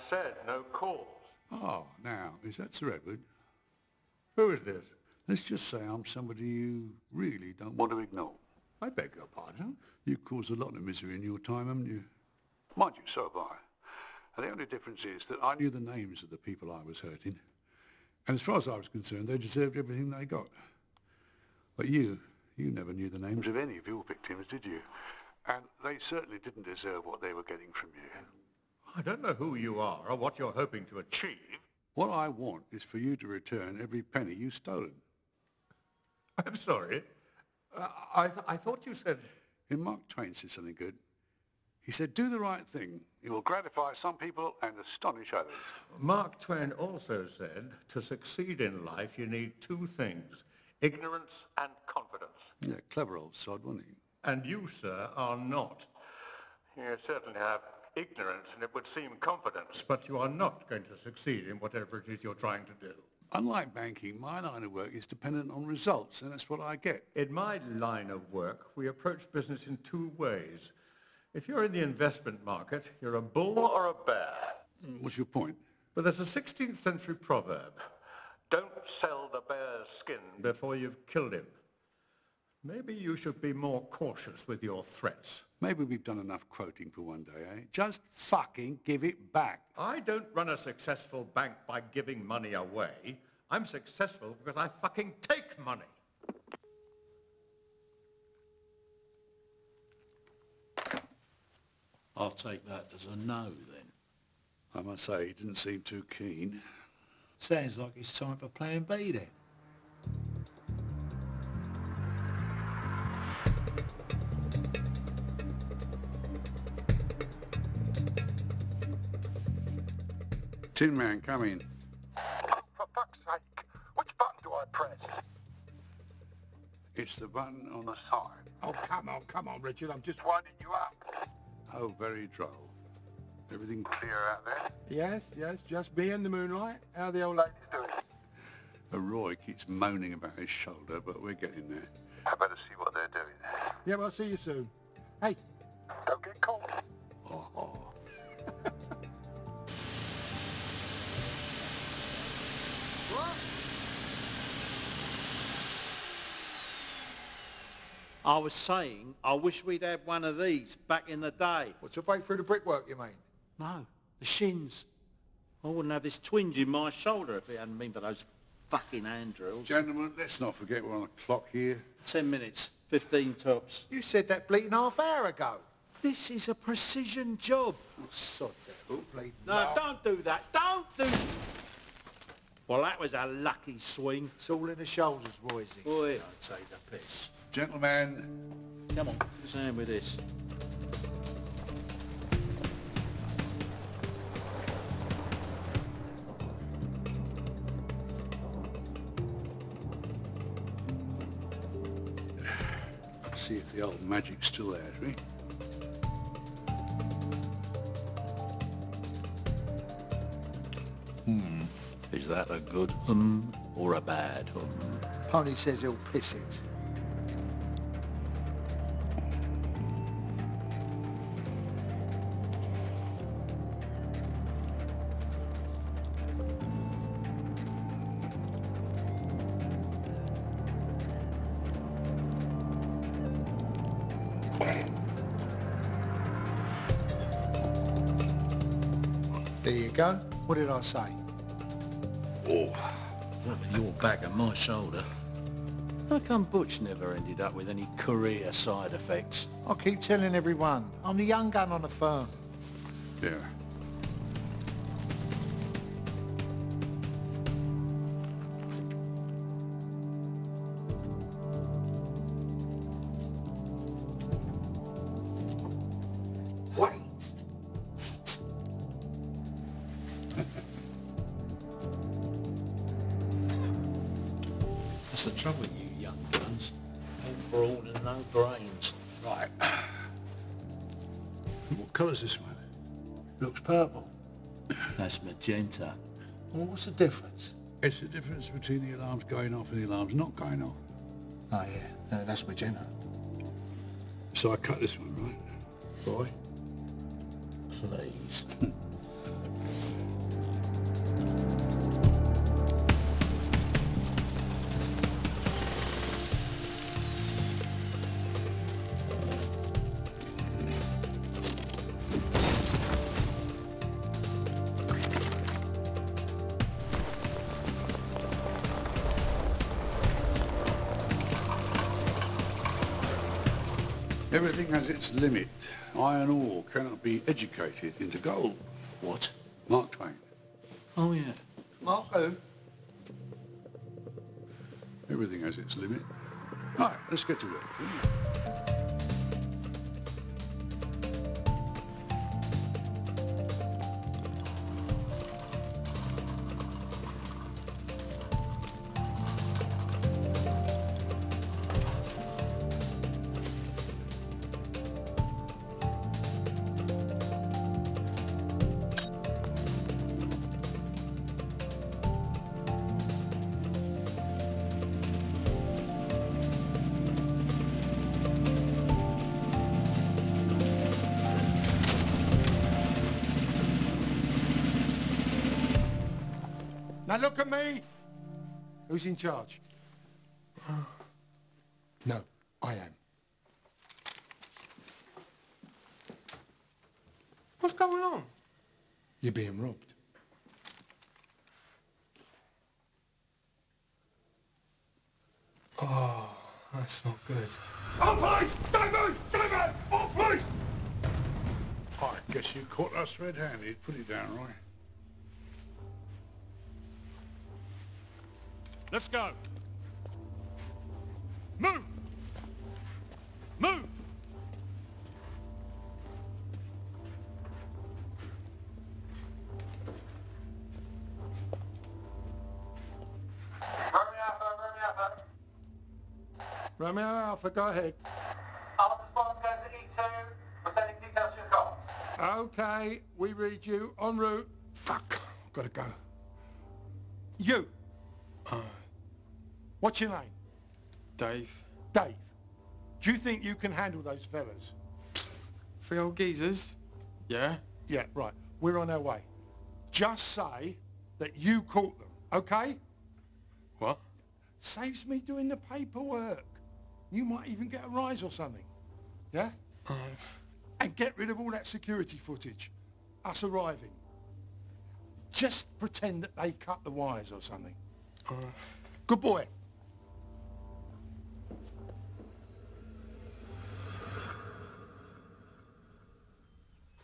said no calls. Oh, now, is that Sir Edward? Who is this? Let's just say I'm somebody you really don't want to ignore. I beg your pardon? You've caused a lot of misery in your time, haven't you? Mind you, so have I. And the only difference is that I knew the names of the people I was hurting. And as far as I was concerned, they deserved everything they got. But you never knew the names of any of your victims, did you? And they certainly didn't deserve what they were getting from you. I don't know who you are or what you're hoping to achieve. What I want is for you to return every penny you've stolen. I'm sorry. I thought you said... And Mark Twain said something good. He said, do the right thing. It will gratify some people and astonish others. Mark Twain also said, to succeed in life, you need two things. Ignorance and confidence. Yeah, clever old sod, wasn't he? And you, sir, are not. You certainly have ignorance, and it would seem confidence, but you are not going to succeed in whatever it is you're trying to do. Unlike banking, my line of work is dependent on results, and that's what I get. In my line of work, we approach business in two ways. If you're in the investment market, you're a bull or a bear. What's your point? But there's a 16th century proverb. Don't sell the bear's skin before you've killed him. Maybe you should be more cautious with your threats. Maybe we've done enough quoting for one day, eh? Just fucking give it back. I don't run a successful bank by giving money away. I'm successful because I fucking take money. I'll take that as a no, then. I must say, he didn't seem too keen. Sounds like it's time for plan B, then. Tin Man, come in. For fuck's sake, which button do I press? It's the button on the side. Oh, come on, Richard, I'm just winding you up. Oh, very droll. Everything clear out there? Yes, just me and the moonlight. How are the old ladies doing? Roy keeps moaning about his shoulder, but we're getting there. I better see what they're doing. Yeah, well, I'll see you soon. Hey, don't get caught. Oh. What? I was saying, I wish we'd had one of these back in the day. What's to break through the brickwork, you mean? No, the shins. I wouldn't have this twinge in my shoulder if it hadn't been for those fucking hand drills. Gentlemen, let's not forget we're on a clock here. 10 minutes, 15 tops. You said that bleating half hour ago. This is a precision job. Oh, sod that. Oh, bleeding No, laugh. don't do that. Don't do... Well, that was a lucky swing. It's all in the shoulders, Roysy. Boy, I'd take the piss. Gentlemen. Come on, let's hand with this. See if the old magic's still there, shall we? Is that a good or a bad Pony says he'll piss it. There you go. What did I say? Oh, what with your back and my shoulder? How come Butch never ended up with any career side effects? I keep telling everyone, I'm the young gun on the firm. Yeah. Wait. That's the trouble with you young guns. No brawn and no brains. Right. What colour's this one? Looks purple. That's magenta. Well, what's the difference? It's the difference between the alarms going off and the alarms not going off. Oh, yeah. No, that's magenta. So I cut this one, right? Boy. Please. Everything has its limit. Iron ore cannot be educated into gold. What? Mark Twain. Oh, yeah. Mark who? Everything has its limit. Right, let's get to work. Now look at me. Who's in charge? No, I am. What's going on? You're being robbed. Oh, that's not good. Oh, police! Don't move! Don't move! Oh, police! I guess you caught us red-handed. Put it down, Roy. Let's go. Move! Move! Romeo Alpha, go ahead. I'll respond to E2. We're sending details to your call. Okay, we read you. En route. Fuck, gotta go. You, what's your name? Dave. Dave. Do you think you can handle those fellas? 3 old geezers? Yeah. Yeah, right. We're on our way. Just say that you caught them, okay? What? Saves me doing the paperwork. You might even get a rise or something. Yeah? And get rid of all that security footage. Us arriving. Just pretend that they cut the wires or something. Good boy.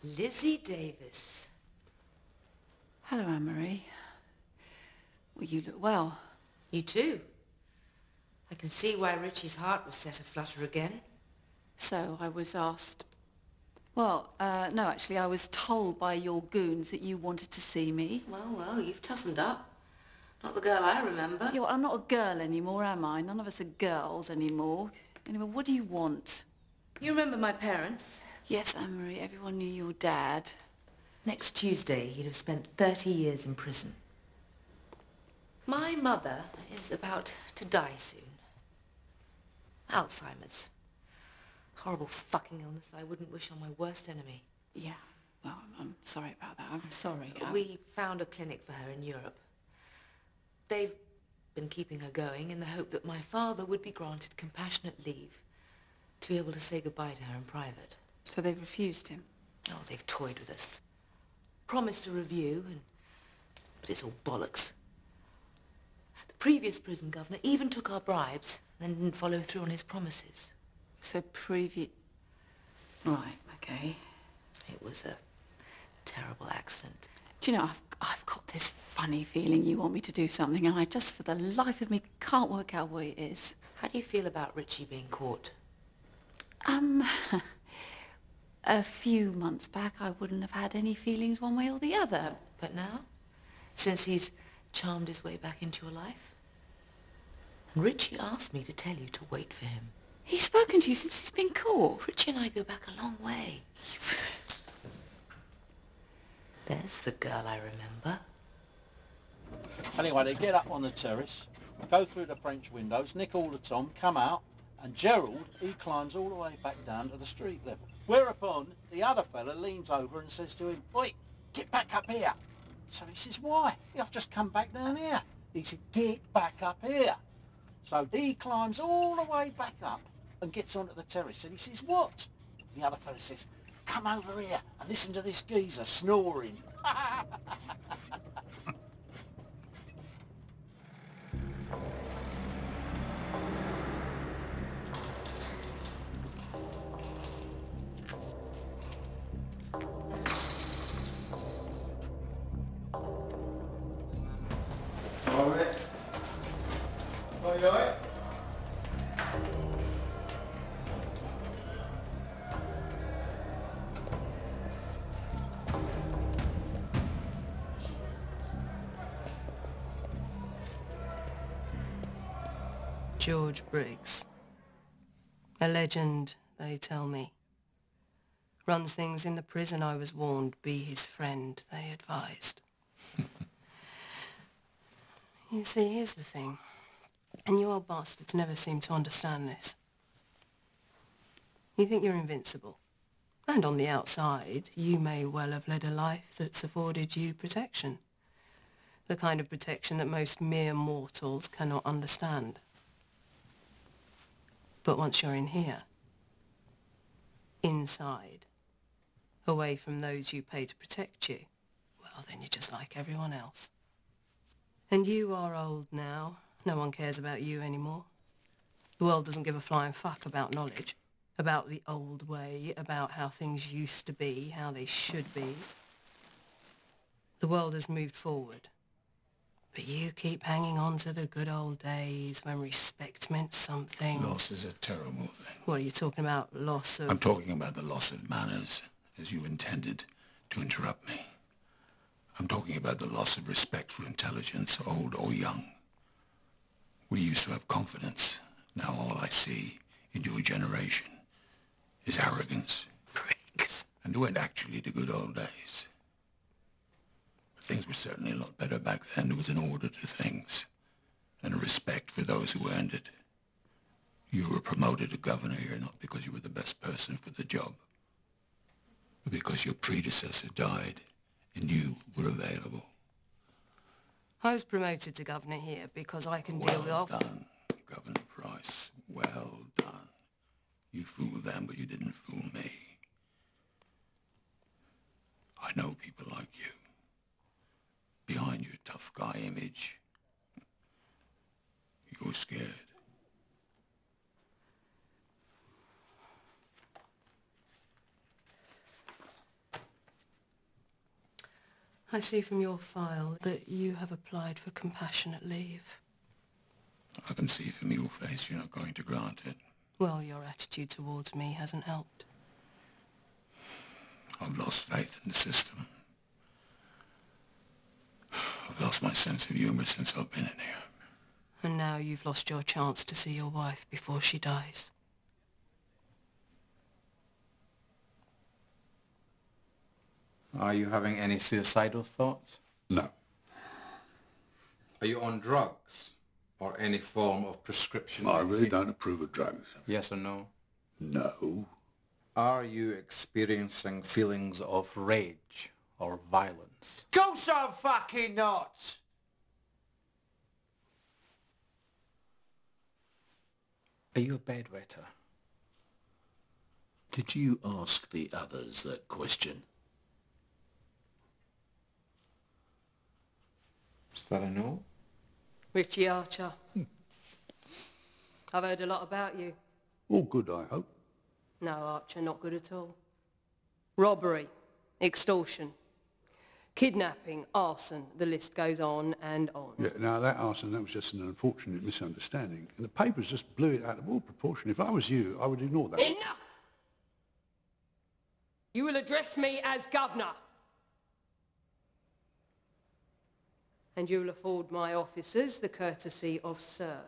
Lizzie Davis. Hello, Anne-Marie. Well, you look well. You too. I can see why Richie's heart was set aflutter again. So I was asked... Well, no, actually, I was told by your goons that you wanted to see me. Well, you've toughened up. Not the girl I remember. Yeah, well, I'm not a girl anymore, am I? None of us are girls anymore. Anyway, what do you want? You remember my parents? Yes, Anne-Marie, everyone knew your dad. Next Tuesday, he'd have spent 30 years in prison. My mother is about to die soon. Alzheimer's. Horrible fucking illness I wouldn't wish on my worst enemy. Yeah, well, I'm sorry about that. I'm sorry. We found a clinic for her in Europe. They've been keeping her going in the hope that my father would be granted compassionate leave to be able to say goodbye to her in private. So they've refused him? Oh, they've toyed with us. Promised a review, but it's all bollocks. The previous prison governor even took our bribes and then didn't follow through on his promises. So Right, okay. It was a terrible accident. Do you know, I've got this funny feeling you want me to do something, and I just, for the life of me, can't work out what it is. How do you feel about Richie being caught? A few months back, I wouldn't have had any feelings one way or the other. But now? Since he's charmed his way back into your life? And Richie asked me to tell you to wait for him. He's spoken to you since he's been caught. Richie and I go back a long way. There's the girl I remember. Anyway, they get up on the terrace, go through the French windows, nick all the Tom, come out, and Gerald, he climbs all the way back down to the street level. Whereupon, the other fella leans over and says to him, "Oi, get back up here." So he says, "Why? I've just come back down here." He said, "Get back up here." So he climbs all the way back up and gets onto the terrace, and he says, "What?" The other fella says, "Come over here and listen to this geezer snoring." Aye, aye. George Briggs. A legend, they tell me. Runs things in the prison, I was warned. Be his friend, they advised. You see, here's the thing. And you old bastards never seem to understand this. You think you're invincible. And on the outside, you may well have led a life that's afforded you protection. The kind of protection that most mere mortals cannot understand. But once you're in here, inside, away from those you pay to protect you, well, then you're just like everyone else. And you are old now. No one cares about you anymore. The world doesn't give a flying fuck about knowledge, about the old way, about how things used to be, how they should be. The world has moved forward. But you keep hanging on to the good old days when respect meant something. Loss is a terrible thing. What are you talking about? Loss of... I'm talking about the loss of manners, as you intended to interrupt me. I'm talking about the loss of respect for intelligence, old or young. We used to have confidence. Now all I see in your generation is arrogance. Pricks. And it weren't actually the good old days. Things were certainly a lot better back then. There was an order to things and a respect for those who earned it. You were promoted to governor here not because you were the best person for the job, but because your predecessor died and you were available. I was promoted to governor here because I can deal with... Well done, Governor Price. Well done. You fooled them, but you didn't fool me. I know people like you. Behind your tough guy image, you're scared. I see from your file that you have applied for compassionate leave. I can see from your face you're not going to grant it. Well, your attitude towards me hasn't helped. I've lost faith in the system. I've lost my sense of humor since I've been in here. And now you've lost your chance to see your wife before she dies. Are you having any suicidal thoughts? No. Are you on drugs or any form of prescription? I really don't approve of drugs. Yes or no? No. Are you experiencing feelings of rage or violence? Course I'm fucking not! Are you a bedwetter? Did you ask the others that question? Is that a no? Richie Archer. I've heard a lot about you. All good, I hope. No, Archer, not good at all. Robbery, extortion, kidnapping, arson, the list goes on and on. Yeah, now that arson, that was just an unfortunate misunderstanding. And the papers just blew it out of all proportion. If I was you, I would ignore that. Enough! You will address me as governor. And you will afford my officers the courtesy of sir.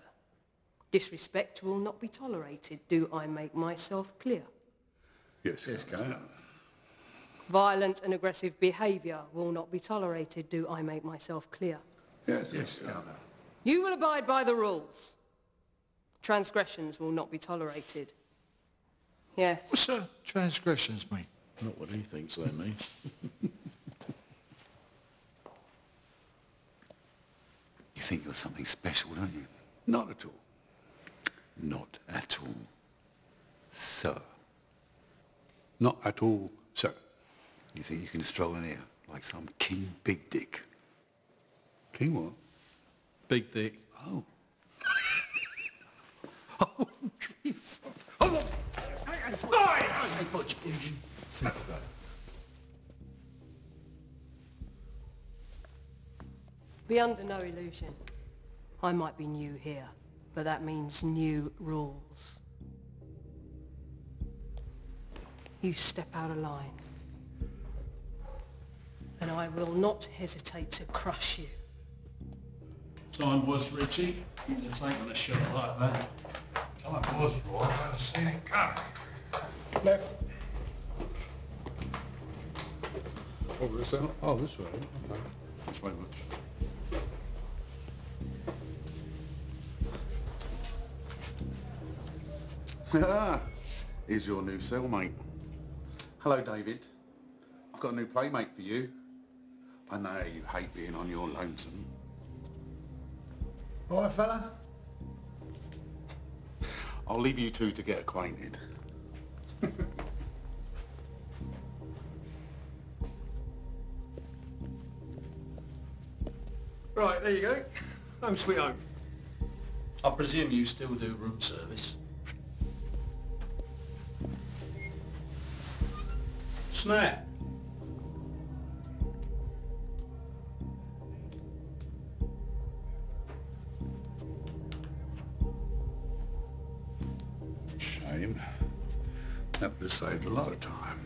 Disrespect will not be tolerated. Do I make myself clear? Yes, Governor. Violent and aggressive behaviour will not be tolerated. Do I make myself clear? Yes, Governor. You will abide by the rules. Transgressions will not be tolerated. Yes. What's transgressions mean? Not what he thinks they mean. You think you're something special, don't you? Not at all. Not at all, sir. Not at all, sir. You think you can stroll in here like some King Big Dick? King what? Big Dick. Oh. Oh, Jesus. Hold on. Be under no illusion. I might be new here, but that means new rules. You step out of line, and I will not hesitate to crush you. Time was, Richie. You'd have taken a shot like that. Time was, Roy. I'd have seen it coming. Left. Over this out? Oh, this way. Okay. Thanks very much. Ah, here's your new cellmate. Hello, David. I've got a new playmate for you. I know you hate being on your lonesome. All right, fella? I'll leave you two to get acquainted. Right, there you go. Home sweet home. I presume you still do room service. Snap. Shame. That would have saved a lot of time.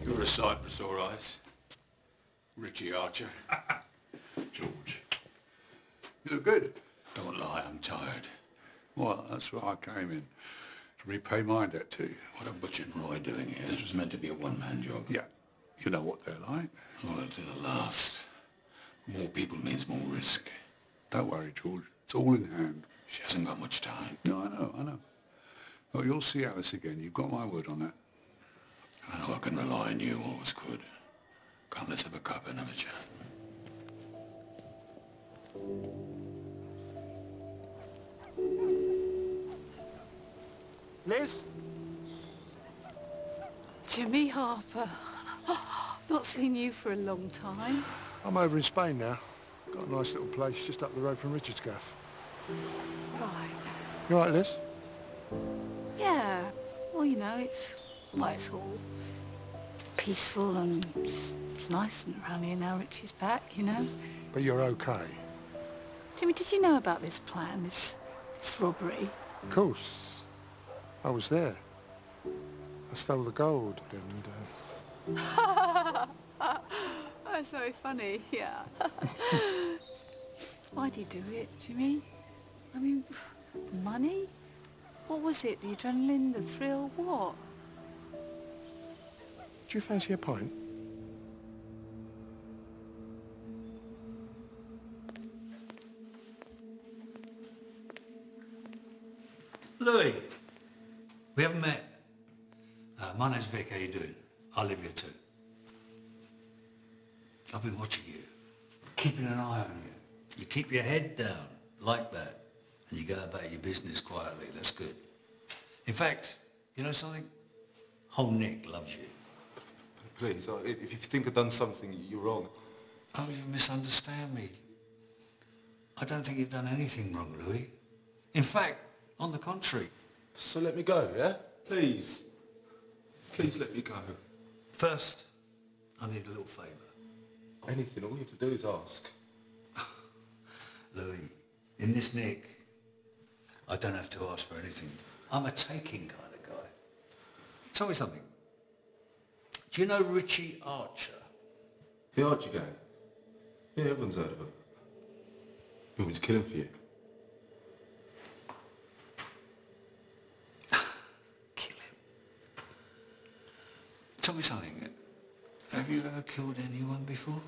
You're a sight for sore eyes. Richie Archer. George. You look good. Don't lie, I'm tired. Well, that's why I came in. To repay my debt to you. What are Butch and Roy doing here? This was meant to be a one-man job. Yeah. You know what they're like. Well, to the last. More people means more risk. Don't worry, George. It's all in hand. She hasn't got much time. No, I know. Well, you'll see Alice again. You've got my word on that. I know I can rely on you, always could. Come, let's have a cup and have a chat. Liz? Jimmy Harper. Not seen you for a long time. I'm over in Spain now. Got a nice little place just up the road from Richard's gaff. Right. You all right, Liz? Yeah. Well, you know, it's all peaceful and it's nice around here now Richie's back, you know. But you're okay? Jimmy, did you know about this plan, this robbery? Of course. I was there. I stole the gold and... That's very funny, yeah. Why do you do it, Jimmy? I mean, money? What was it? The adrenaline, the thrill, what? Do you fancy a pint? Louis, we haven't met. My name's Vic. How you doing? I live here too. I've been watching you, keeping an eye on you. You keep your head down like that, and you go about your business quietly. That's good. In fact, you know something? Whole Nick loves you. Please, if you think I've done something, you're wrong. Oh, you misunderstand me. I don't think you've done anything wrong, Louis. In fact, on the contrary. So let me go, yeah? Please. Please let me go. First, I need a little favour. Anything, all you have to do is ask. Louis, in this nick, I don't have to ask for anything. I'm a taking kind of guy. Tell me something. Do you know Richie Archer? The Archer gang? Yeah, everyone's heard of him. You want me to kill him for you? Kill him? Tell me something. Have you ever killed anyone before?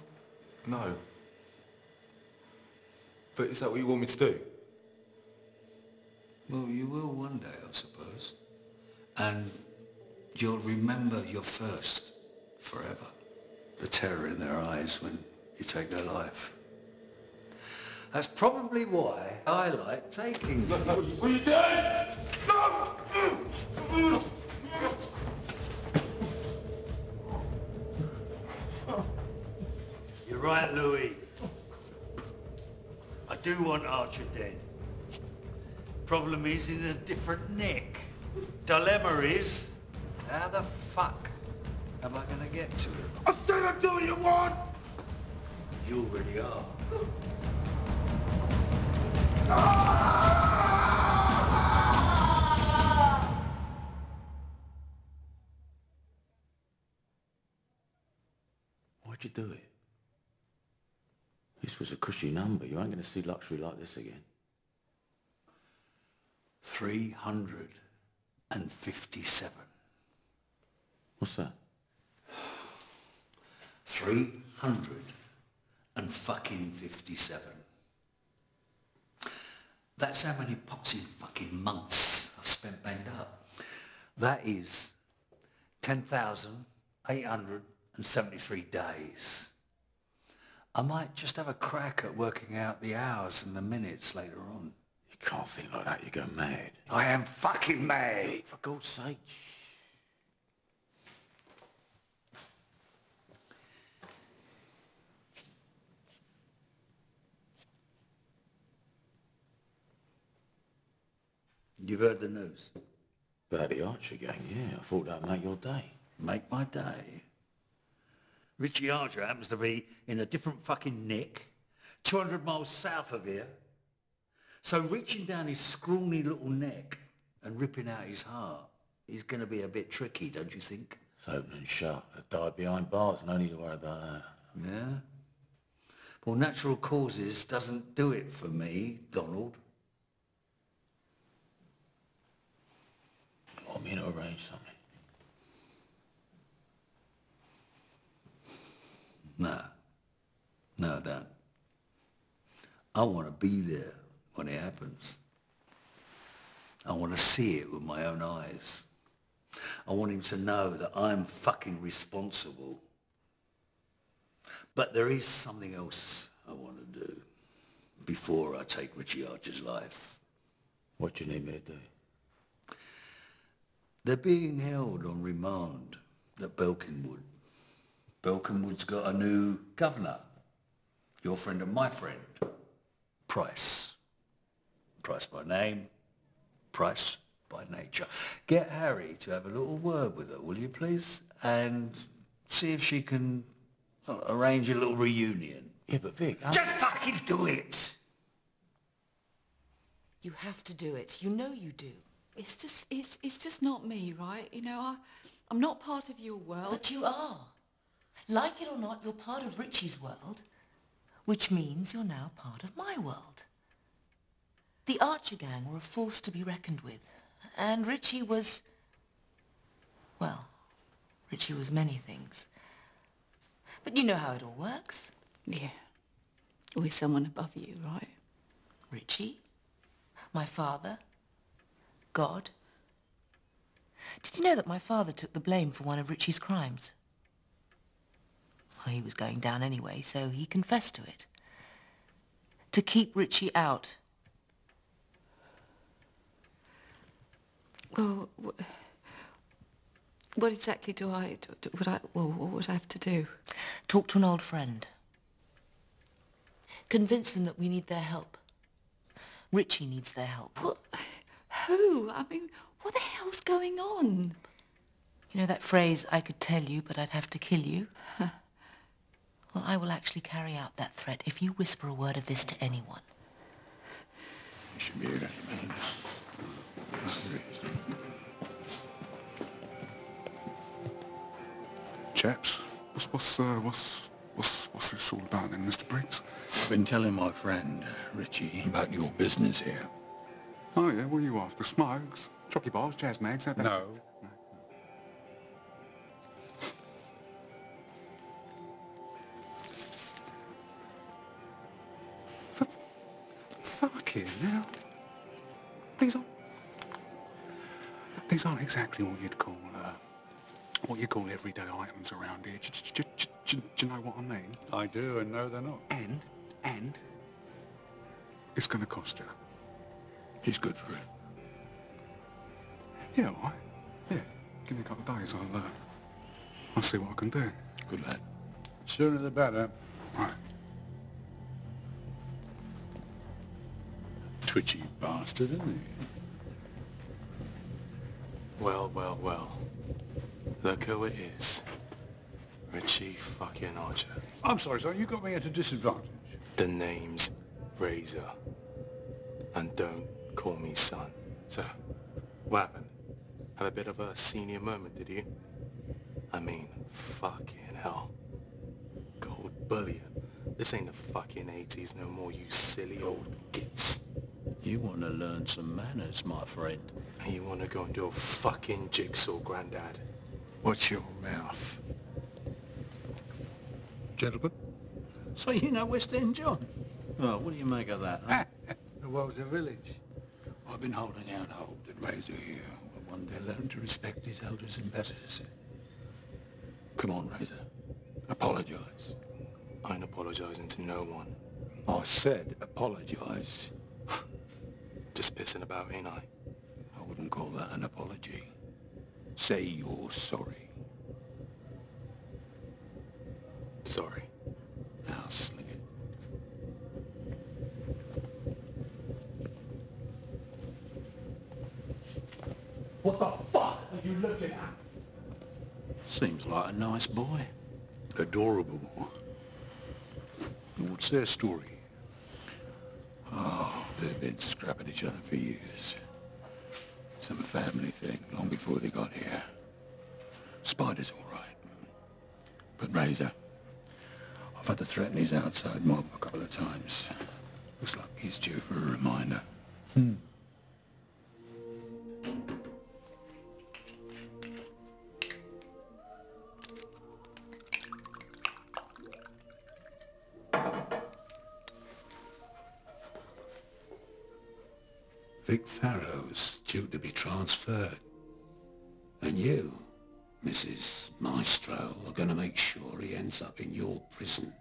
No. But is that what you want me to do? Well, you will one day, I suppose. And you'll remember your first forever. The terror in their eyes when you take their life. That's probably why I like taking them. What are you doing? No! You're right, Louis. I do want Archer dead. Problem is in a different nick. Dilemma is, how the fuck am I going to get to him? I said I'd do what you want! You already are. Why'd you do it? This was a cushy number. You ain't going to see luxury like this again. 357. What's that? 357. That's how many poxy fucking months I've spent banged up. That is 10,873 days. I might just have a crack at working out the hours and the minutes later on. You can't think like that. You go mad. I am fucking mad. Hey, for God's sake. You've heard the news? About the Archer gang, yeah. I thought that'd make your day. Make my day. Richie Archer happens to be in a different fucking nick, 200 miles south of here. So reaching down his scrawny little neck and ripping out his heart is going to be a bit tricky, don't you think? It's open and shut. They died behind bars. No need to worry about that. Yeah? Well, natural causes doesn't do it for me, Donald. You want me to arrange something? No. No, I don't. I want to be there when it happens. I want to see it with my own eyes. I want him to know that I'm fucking responsible. But there is something else I want to do before I take Richie Archer's life. What do you need me to do? They're being held on remand at Belkinwood. Belkinwood's got a new governor. Your friend and my friend. Price. Price by name, Price by nature. Get Harry to have a little word with her, will you please? And see if she can arrange a little reunion. Yeah, but Vic... Just fucking do it! You have to do it. You know you do. It's just not me, right? You know, I'm not part of your world. But you are. Like it or not, you're part of Richie's world, which means you're now part of my world. The Archer gang were a force to be reckoned with, and Richie was... well, Richie was many things. But you know how it all works. Yeah. Always someone above you, right? Richie, my father, God. Did you know that my father took the blame for one of Richie's crimes? Well, he was going down anyway, so he confessed to it. To keep Richie out. Well, what exactly what would I have to do? Talk to an old friend. Convince them that we need their help. Richie needs their help. Well, who? I mean, what the hell's going on? You know that phrase, I could tell you, but I'd have to kill you? Well, I will actually carry out that threat if you whisper a word of this to anyone. You should be able to manage. Chaps, what's this all about then, Mr. Briggs? I've been telling my friend, Richie, about your business here. Oh, yeah? What are you after? Smokes? Chocky bars? Jazz mags? No. Fucking hell. These aren't exactly what you'd call everyday items around here. Do you know what I mean? I do, and no, they're not. And it's going to cost you. He's good for it. Yeah, all right. Yeah, give me a couple of days. I'll see what I can do. Good lad. Sooner the better. Right. Twitchy bastard, isn't he? Well, well, well. Look who it is. Richie fucking Archer. I'm sorry, sir. You got me at a disadvantage. The name's Razor. And don't call me son. So, what happened? Have a bit of a senior moment, did you? I mean, fucking hell. Gold bullion. This ain't the fucking 80s no more, you silly old gits. You want to learn some manners, my friend. And you want to go and do a fucking jigsaw, Grandad? Watch your mouth. Gentlemen? So you know West End John? Oh, what do you make of that, huh? The world's a village. I've been holding out hope that Razor here will one day learn to respect his elders and betters. Come on, Razor. Apologise. I ain't apologising to no one. I said apologise. Just pissing about, ain't I? I wouldn't call that an apology. Say you're sorry. Sorry. Now sling it. What the fuck are you looking at? Seems like a nice boy. Adorable. What's their story? Oh, they've been scrapping each other for years. Some family thing, long before they got here. Spider's all right. But Razor, I've had to threaten his outside mob a couple of times. Looks like he's due for a reminder. Vic Farrow's due to be transferred. And you, Mrs. Maestro, are going to make sure he ends up in your prison.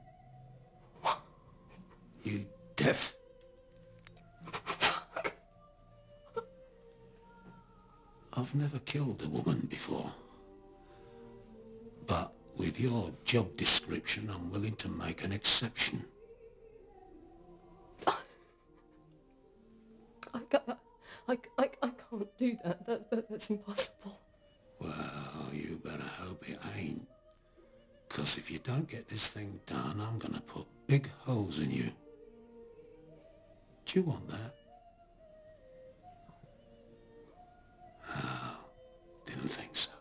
You deaf? I've never killed a woman before. But with your job description, I'm willing to make an exception. I can't do that. That's impossible. Well, you better hope it ain't. 'Cause if you don't get this thing done, I'm gonna put big holes in you. Do you want that? Oh, didn't think so.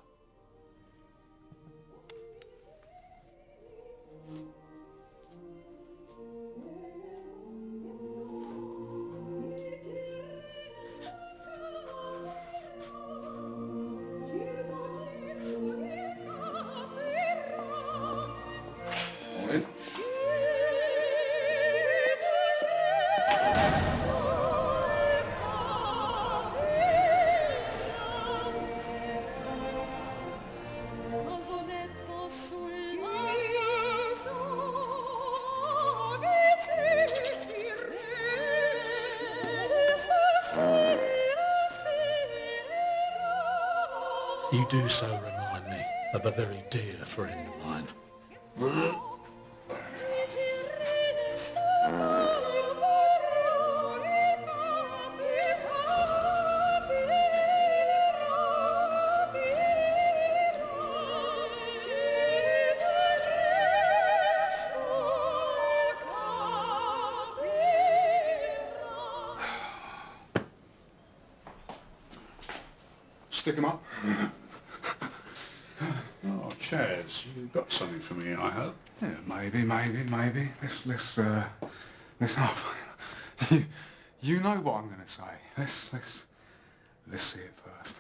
You do so remind me of a very dear friend of mine. Stick 'em up. Oh, Chaz, you got something for me, I hope. Yeah, maybe. Let's you know what I'm going to say. Let's see it first.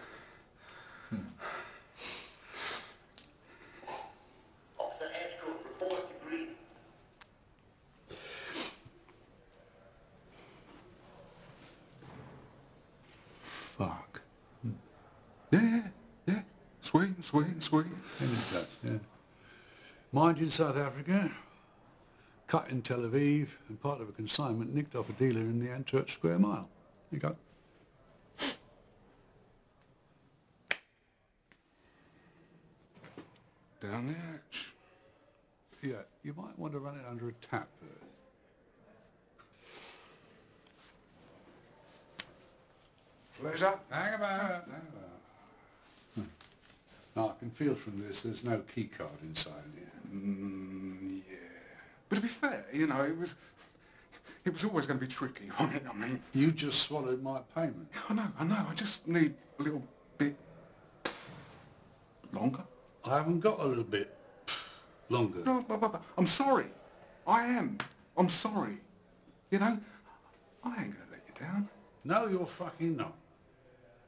Fuck. Yeah. Sweet. Yeah. Mind you in South Africa, cut in Tel Aviv, and part of a consignment nicked off a dealer in the Antwerp Square Mile. You go. Down the hatch. Yeah, you might want to run it under a tap first. Pleasure. Hang about. Now, I can feel from this there's no key card inside here. Yeah. But to be fair, you know, It was always going to be tricky, wasn't it? I mean... You just swallowed my payment. I know. I just need a little bit... longer. I haven't got a little bit longer. No, but I'm sorry. I am. I'm sorry. You know, I ain't going to let you down. No, you're fucking not.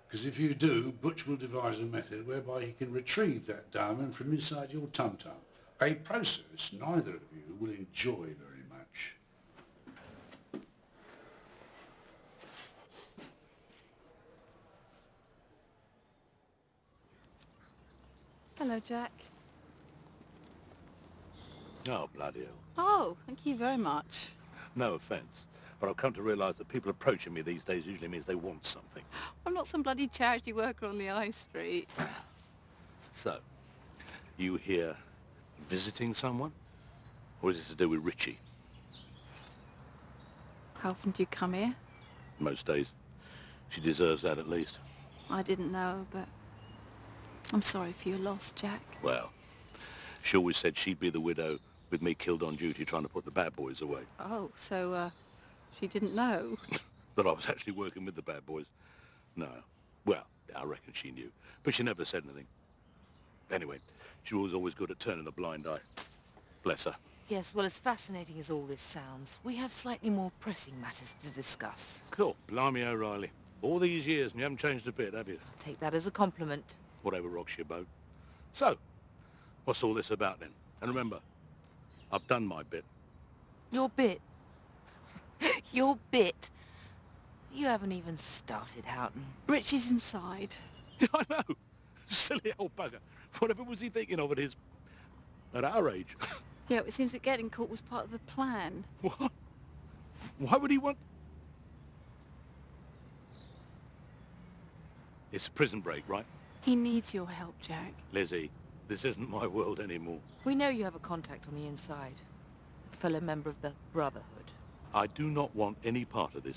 Because if you do, Butch will devise a method whereby he can retrieve that diamond from inside your tum-tum. A process neither of you will enjoy very much. Hello, Jack. Oh, bloody hell. Oh, thank you very much. No offence, but I've come to realise that people approaching me these days usually means they want something. I'm not some bloody charity worker on the high street. So, you here visiting someone? Or is it to do with Richie? How often do you come here? Most days. She deserves that at least. I didn't know, but I'm sorry for your loss, Jack. Well, she always said she'd be the widow with me killed on duty trying to put the bad boys away. Oh, so, she didn't know? That I was actually working with the bad boys. No. Well, I reckon she knew. But she never said anything. Anyway, she was always good at turning a blind eye. Bless her. Yes, well, as fascinating as all this sounds, we have slightly more pressing matters to discuss. Cool. Blimey O'Reilly. All these years and you haven't changed a bit, have you? I'll take that as a compliment. Whatever rocks your boat. So, what's all this about then? And remember, I've done my bit. Your bit? Your bit? You haven't even started, Houghton. Rich is inside. I know. Silly old bugger. Whatever was he thinking of at our age? Yeah, it seems that getting caught was part of the plan. What? Why would he want... It's a prison break, right? He needs your help, Jack. Lizzie, this isn't my world anymore. We know you have a contact on the inside. A fellow member of the Brotherhood. I do not want any part of this.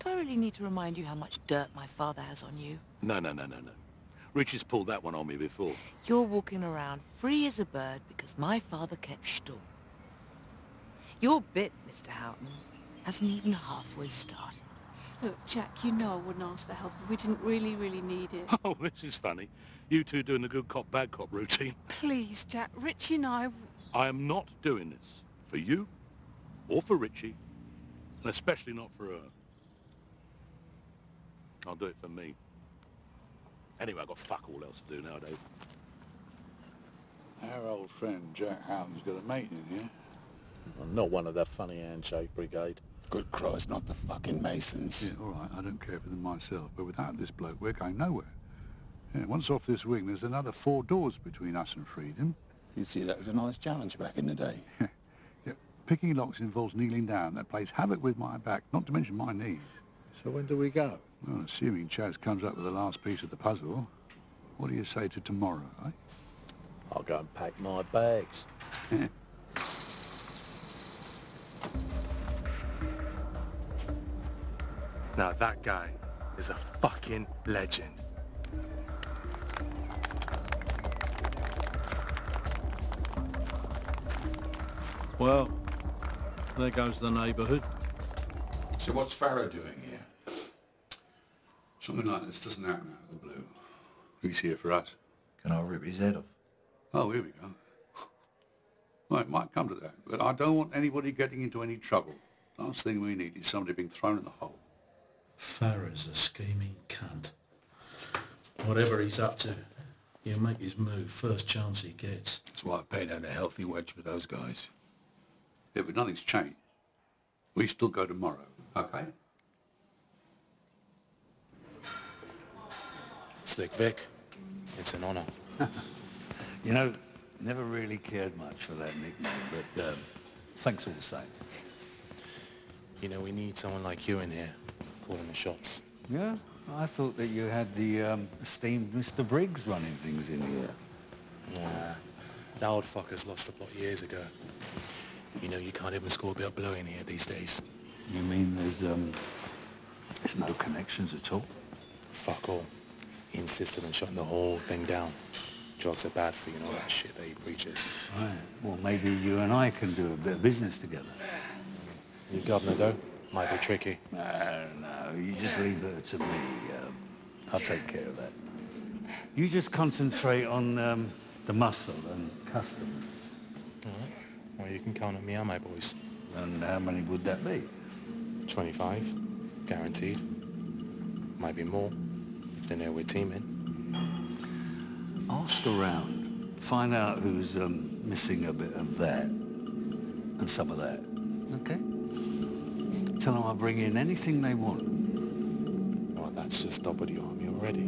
Do I really need to remind you how much dirt my father has on you? No. Richie's pulled that one on me before. You're walking around free as a bird because my father kept stall. Your bit, Mr. Houghton, hasn't even halfway started. Look, Jack, you know I wouldn't ask for help if we didn't really need it. Oh, this is funny. You two doing the good cop, bad cop routine. Please, Jack, Richie and I am not doing this for you or for Richie, and especially not for her. I'll do it for me. Anyway, I've got fuck all else to do nowadays. Our old friend Jack Houghton's got a mate in here. Well, not one of the funny handshake brigade. Good Christ, not the fucking Masons. Yeah, all right, I don't care for them myself, but without this bloke, we're going nowhere. Yeah, once off this wing, there's another 4 doors between us and freedom. You see, that was a nice challenge back in the day. Yeah, picking locks involves kneeling down. That plays havoc with my back, not to mention my knees. So when do we go? Well, assuming Chaz comes up with the last piece of the puzzle, what do you say to tomorrow, eh? I'll go and pack my bags. Now that guy is a fucking legend. Well, there goes the neighbourhood. So what's Farrow doing here? Something like this doesn't happen out of the blue. He's here for us. Can I rip his head off? Oh, here we go. Well, it might come to that, but I don't want anybody getting into any trouble. Last thing we need is somebody being thrown in the hole. Farrow's a scheming cunt. Whatever he's up to, he'll make his move first chance he gets. That's why I paid out a healthy wedge for those guys. Yeah, but nothing's changed. We still go tomorrow, okay? Slick Vic, it's an honour. You know, never really cared much for that nickname, but thanks all the same. You know, we need someone like you in here, calling the shots. Yeah? I thought that you had the esteemed Mr. Briggs running things in here. Yeah. That old fucker's lost the plot years ago. You know, you can't even score a bit of blow in here these days. You mean there's no connections at all? Fuck all. He insisted on shutting the whole thing down. Drugs are bad for you and all that shit that he preaches. Right. Well, maybe you and I can do a bit of business together. You governor, though? Might be tricky. No, you just leave it to me. I'll take care of that. You just concentrate on the muscle and customers. All right. Well, you can count on me and my boys. And how many would that be? 25, guaranteed. Might be more. If they know we're teaming. Ask around. Find out who's missing a bit of that and some of that. Okay? Tell them I'll bring in anything they want. Well, that's just double the army already.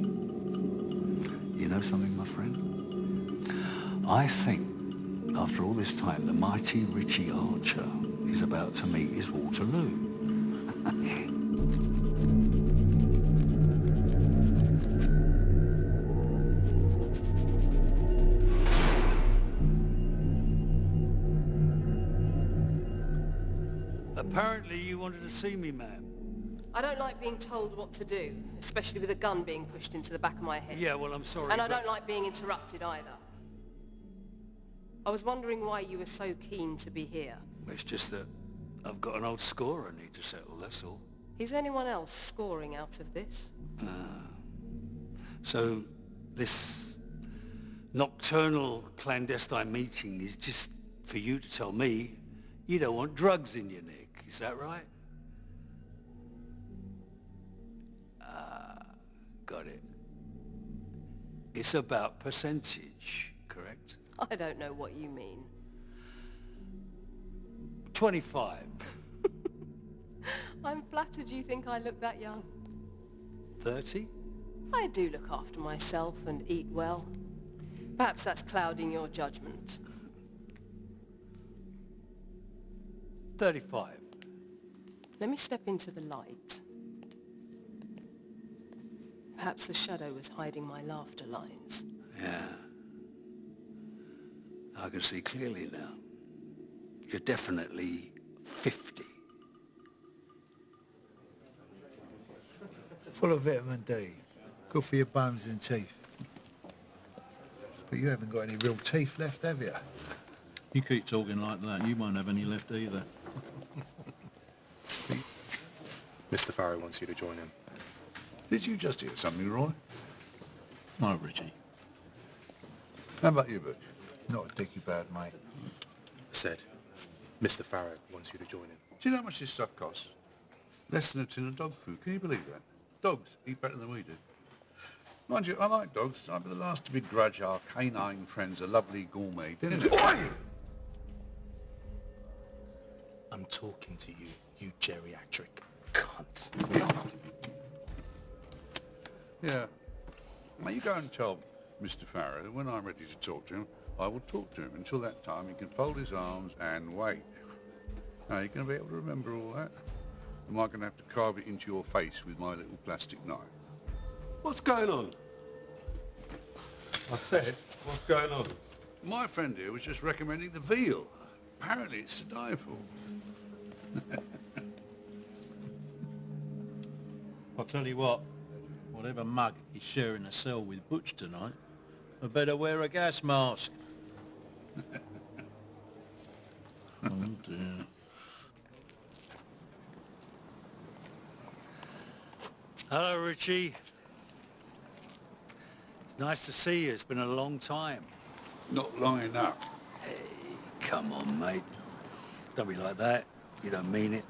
You know something, my friend? I think, after all this time, the mighty Richie Archer is about to meet his Waterloo. Apparently you wanted to see me, ma'am. I don't like being told what to do, especially with a gun being pushed into the back of my head. Yeah, well, I'm sorry, And I but- don't like being interrupted either. I was wondering why you were so keen to be here. It's just that I've got an old score I need to settle, that's all. Is anyone else scoring out of this? So, this nocturnal clandestine meeting is just for you to tell me you don't want drugs in your neck, is that right? Got it. It's about percentage, correct? I don't know what you mean. 25. I'm flattered you think I look that young. 30? I do look after myself and eat well. Perhaps that's clouding your judgment. 35. Let me step into the light. Perhaps the shadow was hiding my laughter lines. Yeah. I can see clearly now. You're definitely 50. Full of vitamin D. Good for your bones and teeth. But you haven't got any real teeth left, have you? You keep talking like that, you won't have any left either. Mr. Farrow wants you to join him. Did you just hear something, Roy? No, Richie. How about you, Butch? Not a dicky bad, mate. Said, Mr. Farrow wants you to join him. Do you know how much this stuff costs? Less than a tin of dog food. Can you believe that? Dogs eat better than we do. Mind you, I like dogs. I'd be the last to begrudge our canine friends a lovely gourmet dinner. I'm talking to you, you geriatric cunt. Yeah. Now you go and tell Mr. Farrow that when I'm ready to talk to him, I will talk to him. Until that time, he can fold his arms and wait. Now, you going to be able to remember all that? Am I going to have to carve it into your face with my little plastic knife? What's going on? I said, what's going on? My friend here was just recommending the veal. Apparently it's to die for. I'll tell you what, whatever mug is sharing a cell with Butch tonight, I better wear a gas mask. Oh dear. Hello, Richie. It's nice to see you. It's been a long time. Not long enough. Hey, come on, mate. Don't be like that. You don't mean it.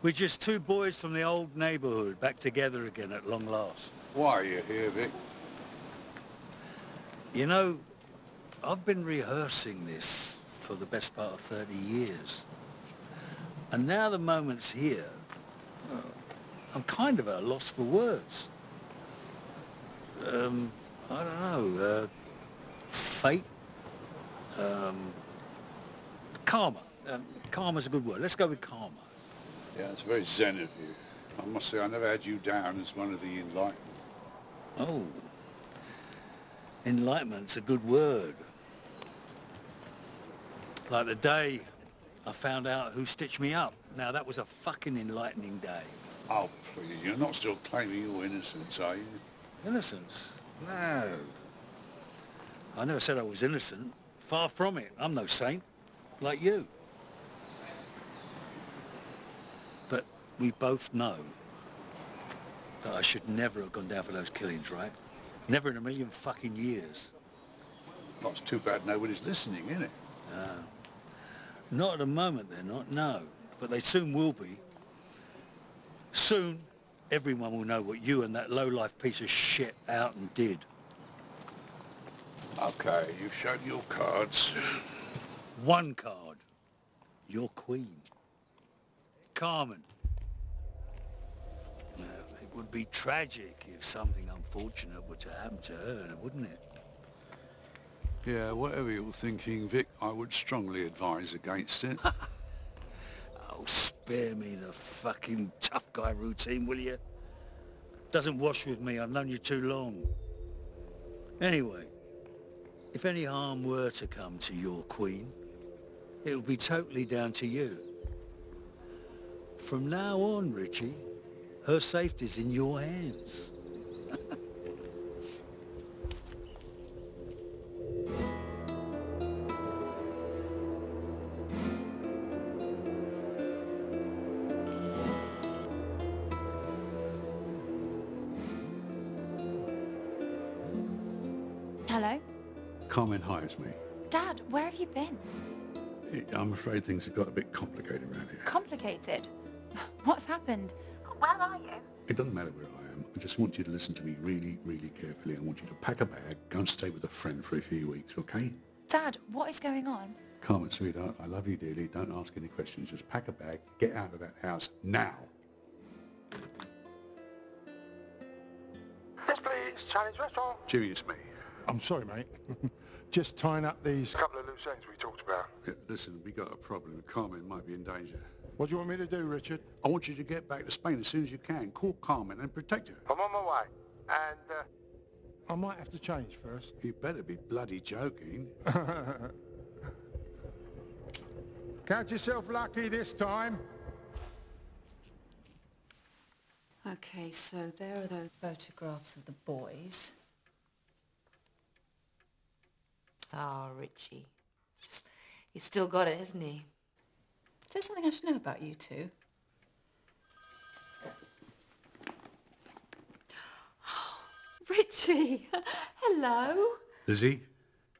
We're just two boys from the old neighbourhood back together again at long last. Why are you here, Vic? You know, I've been rehearsing this for the best part of 30 years. And now the moment's here, I'm kind of at a loss for words. I don't know, fate? Karma. Karma's a good word. Let's go with karma. Yeah, it's very zen of you. I must say, I never had you down as one of the enlightened. Oh. Enlightenment's a good word. Like the day I found out who stitched me up. Now, that was a fucking enlightening day. Oh, please, you're not still claiming your innocence, are you? Innocence? No. I never said I was innocent. Far from it. I'm no saint. Like you. But we both know that I should never have gone down for those killings, right? Never in a million fucking years. Well, it's too bad nobody's listening, isn't it? Not at the moment, they're not, no. But they soon will be. Soon, everyone will know what you and that low-life piece of shit out and did. Okay, you've shown your cards. One card. Your queen. Carmen. Now, it would be tragic if something unfortunate were to happen to her, wouldn't it? Yeah, whatever you're thinking, Vic, I would strongly advise against it. Oh, spare me the fucking tough guy routine, will you? Doesn't wash with me. I've known you too long. Anyway, if any harm were to come to your queen, it would be totally down to you. From now on, Richie, her safety's in your hands. Hello? Carmen hires me. Dad, where have you been? I'm afraid things have got a bit complicated around here. Complicated? What's happened? Where are you? It doesn't matter where I am. I just want you to listen to me really, really carefully. I want you to pack a bag, go and stay with a friend for a few weeks, okay? Dad, what is going on? Carmen, sweetheart, I love you dearly. Don't ask any questions. Just pack a bag, get out of that house now. Yes, please. Chinese restaurant. Jimmy, it's me. I'm sorry, mate. Just tying up these couple of loose ends we talked about. Yeah, listen, we got a problem. Carmen might be in danger. What do you want me to do, Richard? I want you to get back to Spain as soon as you can. Call Carmen and protect her. I'm on my way. And, I might have to change first. You better be bloody joking. Count yourself lucky this time. Okay, so there are those photographs of the boys. Ah, Richie. He's still got it, hasn't he? Is there something I should know about you two? Richie! Hello! Lizzie?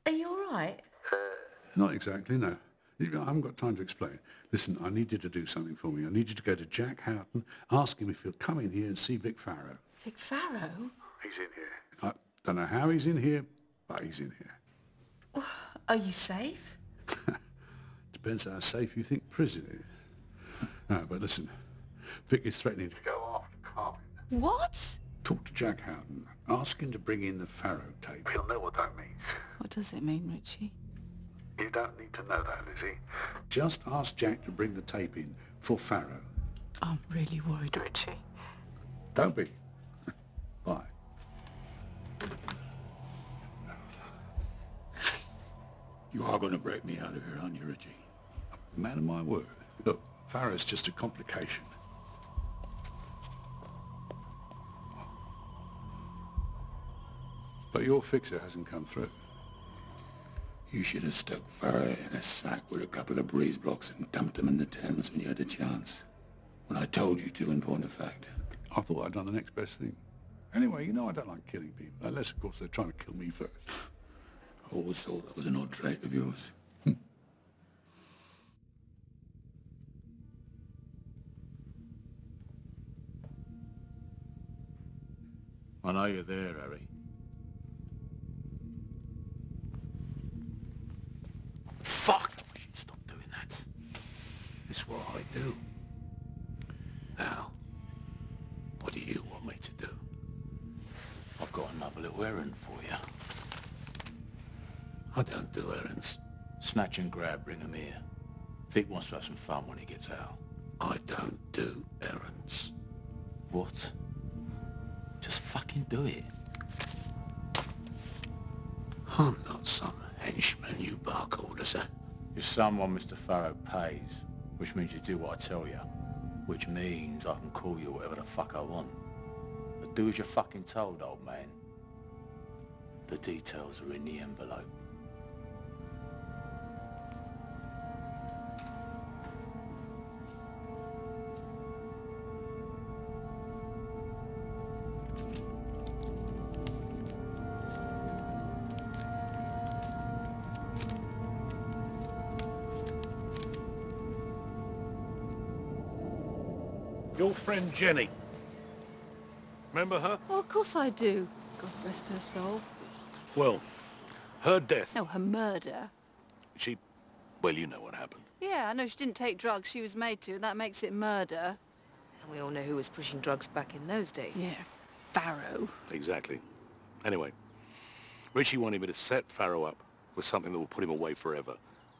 Are you all right? Not exactly, no. I haven't got time to explain. Listen, I need you to do something for me. I need you to go to Jack Houghton, ask him if he'll come in here and see Vic Farrow. Vic Farrow? He's in here. I don't know how he's in here, but he's in here. Are you safe? Depends how safe you think prison is. No, but listen, Vic is threatening to go after Carmen. What? Talk to Jack Houghton. Ask him to bring in the Farrow tape. He'll know what that means. What does it mean, Richie? You don't need to know that, Lizzie. Just ask Jack to bring the tape in for Farrow. I'm really worried, Richie. Don't be. Bye. You are going to break me out of here, aren't you, Richie? Man of my word. Look, Farrow's just a complication. But your fixer hasn't come through. You should have stuck Farrow in a sack with a couple of breeze blocks and dumped him in the Thames when you had a chance. When I told you to, in point of fact. I thought I'd done the next best thing. Anyway, you know I don't like killing people. Unless, of course, they're trying to kill me first. I always thought that was an odd trait of yours. I know you're there, Harry. Fuck! I wish you'd stop doing that. It's what I do. Now, what do you want me to do? I've got another little errand for you. I don't do errands. Snatch and grab, bring 'em here. Vic wants to have some fun when he gets out. I don't do errands. What? Just fucking do it. I'm not some henchman you bark orders at. You're someone Mr. Farrow pays, which means you do what I tell you. Which means I can call you whatever the fuck I want. But do as you're fucking told, old man. The details are in the envelope. Your friend Jenny. Remember her? Oh, of course I do. God rest her soul. Well, her death, No, her murder. well, you know what happened. Yeah, I know she didn't take drugs. She was made to. That makes it murder. And we all know who was pushing drugs back in those days. Yeah, Farrow. Exactly. Anyway, Richie wanted me to set Farrow up with something that will put him away forever.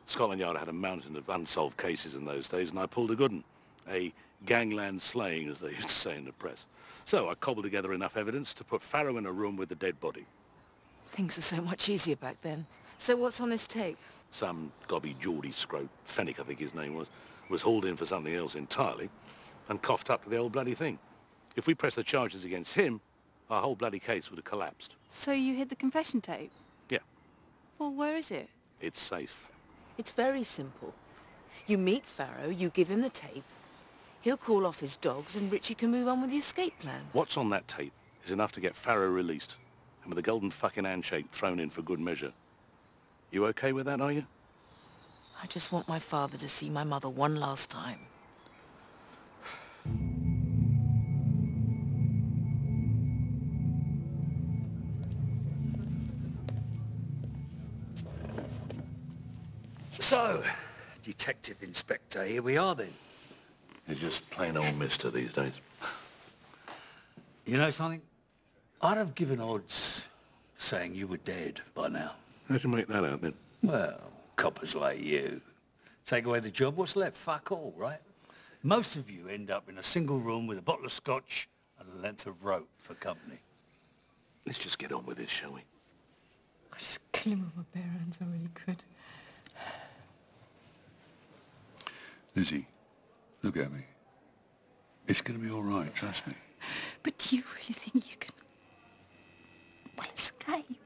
Scotland Yard had a mountain of unsolved cases in those days, and I pulled a good one. A gangland slaying, as they used to say in the press. So I cobbled together enough evidence to put Farrow in a room with the dead body. Things were so much easier back then. So what's on this tape? Some gobby Geordie scrote, Fennick I think his name was hauled in for something else entirely and coughed up to the old bloody thing. If we pressed the charges against him, our whole bloody case would have collapsed. So you hid the confession tape? Yeah. Well, where is it? It's safe. It's very simple. You meet Farrow, you give him the tape, he'll call off his dogs and Richie can move on with the escape plan. What's on that tape is enough to get Farrow released, and with a golden fucking handshake thrown in for good measure. You okay with that, are you? I just want my father to see my mother one last time. So, Detective Inspector, here we are then. You're just plain old mister these days. You know something? I'd have given odds saying you were dead by now. How'd you make that out, then? Well, coppers like you. Take away the job, what's left? Fuck all, right? Most of you end up in a single room with a bottle of scotch and a length of rope for company. Let's just get on with this, shall we? I'd just kill him with my bare hands. I really could. Lizzie, look at me. It's going to be all right, trust me. But do you really think you can... Well, escape?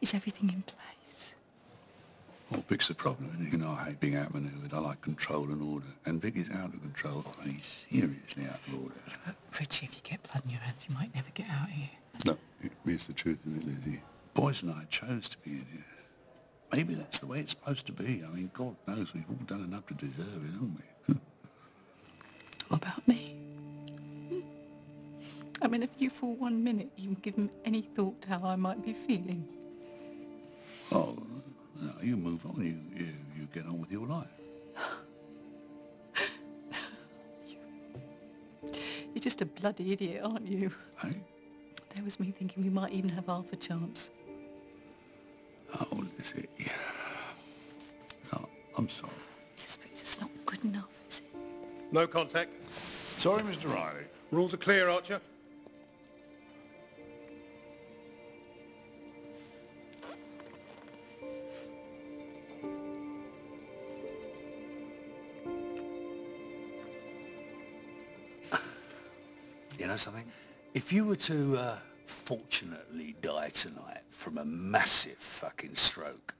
Is everything in place? Well, Vic's the problem, and you know I hate being outmaneuvered. I like control and order. And Vic is out of control. I mean, he's seriously out of order. Richie, if you get blood in your hands, you might never get out of here. No, it is the truth, isn't it, Lizzie? Boys and I chose to be in here. Maybe that's the way it's supposed to be. I mean, God knows we've all done enough to deserve it, haven't we? What about me? I mean, if you for 1 minute even given any thought to how I might be feeling. Oh, no, you move on. You get on with your life. You're just a bloody idiot, aren't you? Hey? There was me thinking we might even have half a chance. Oh, Lizzie. No, I'm sorry. Yes, but it's just not good enough, is it? No contact. Sorry, Mr. Riley. Rules are clear, Archer. You know something? If you were to, fortunately die tonight from a massive fucking stroke,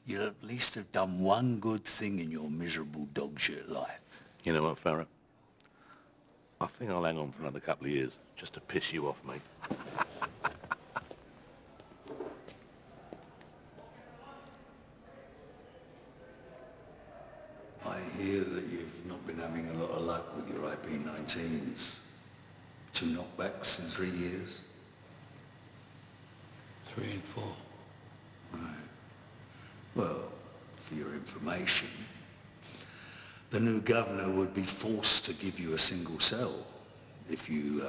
you'd at least have done one good thing in your miserable dog-shit life. You know what, Farrow? I think I'll hang on for another couple of years, just to piss you off, mate. I hear that you've not been having a lot of luck with your IP-19s. 2 knockbacks in 3 years. 3 and 4. Right. Well, for your information, the new governor would be forced to give you a single cell if you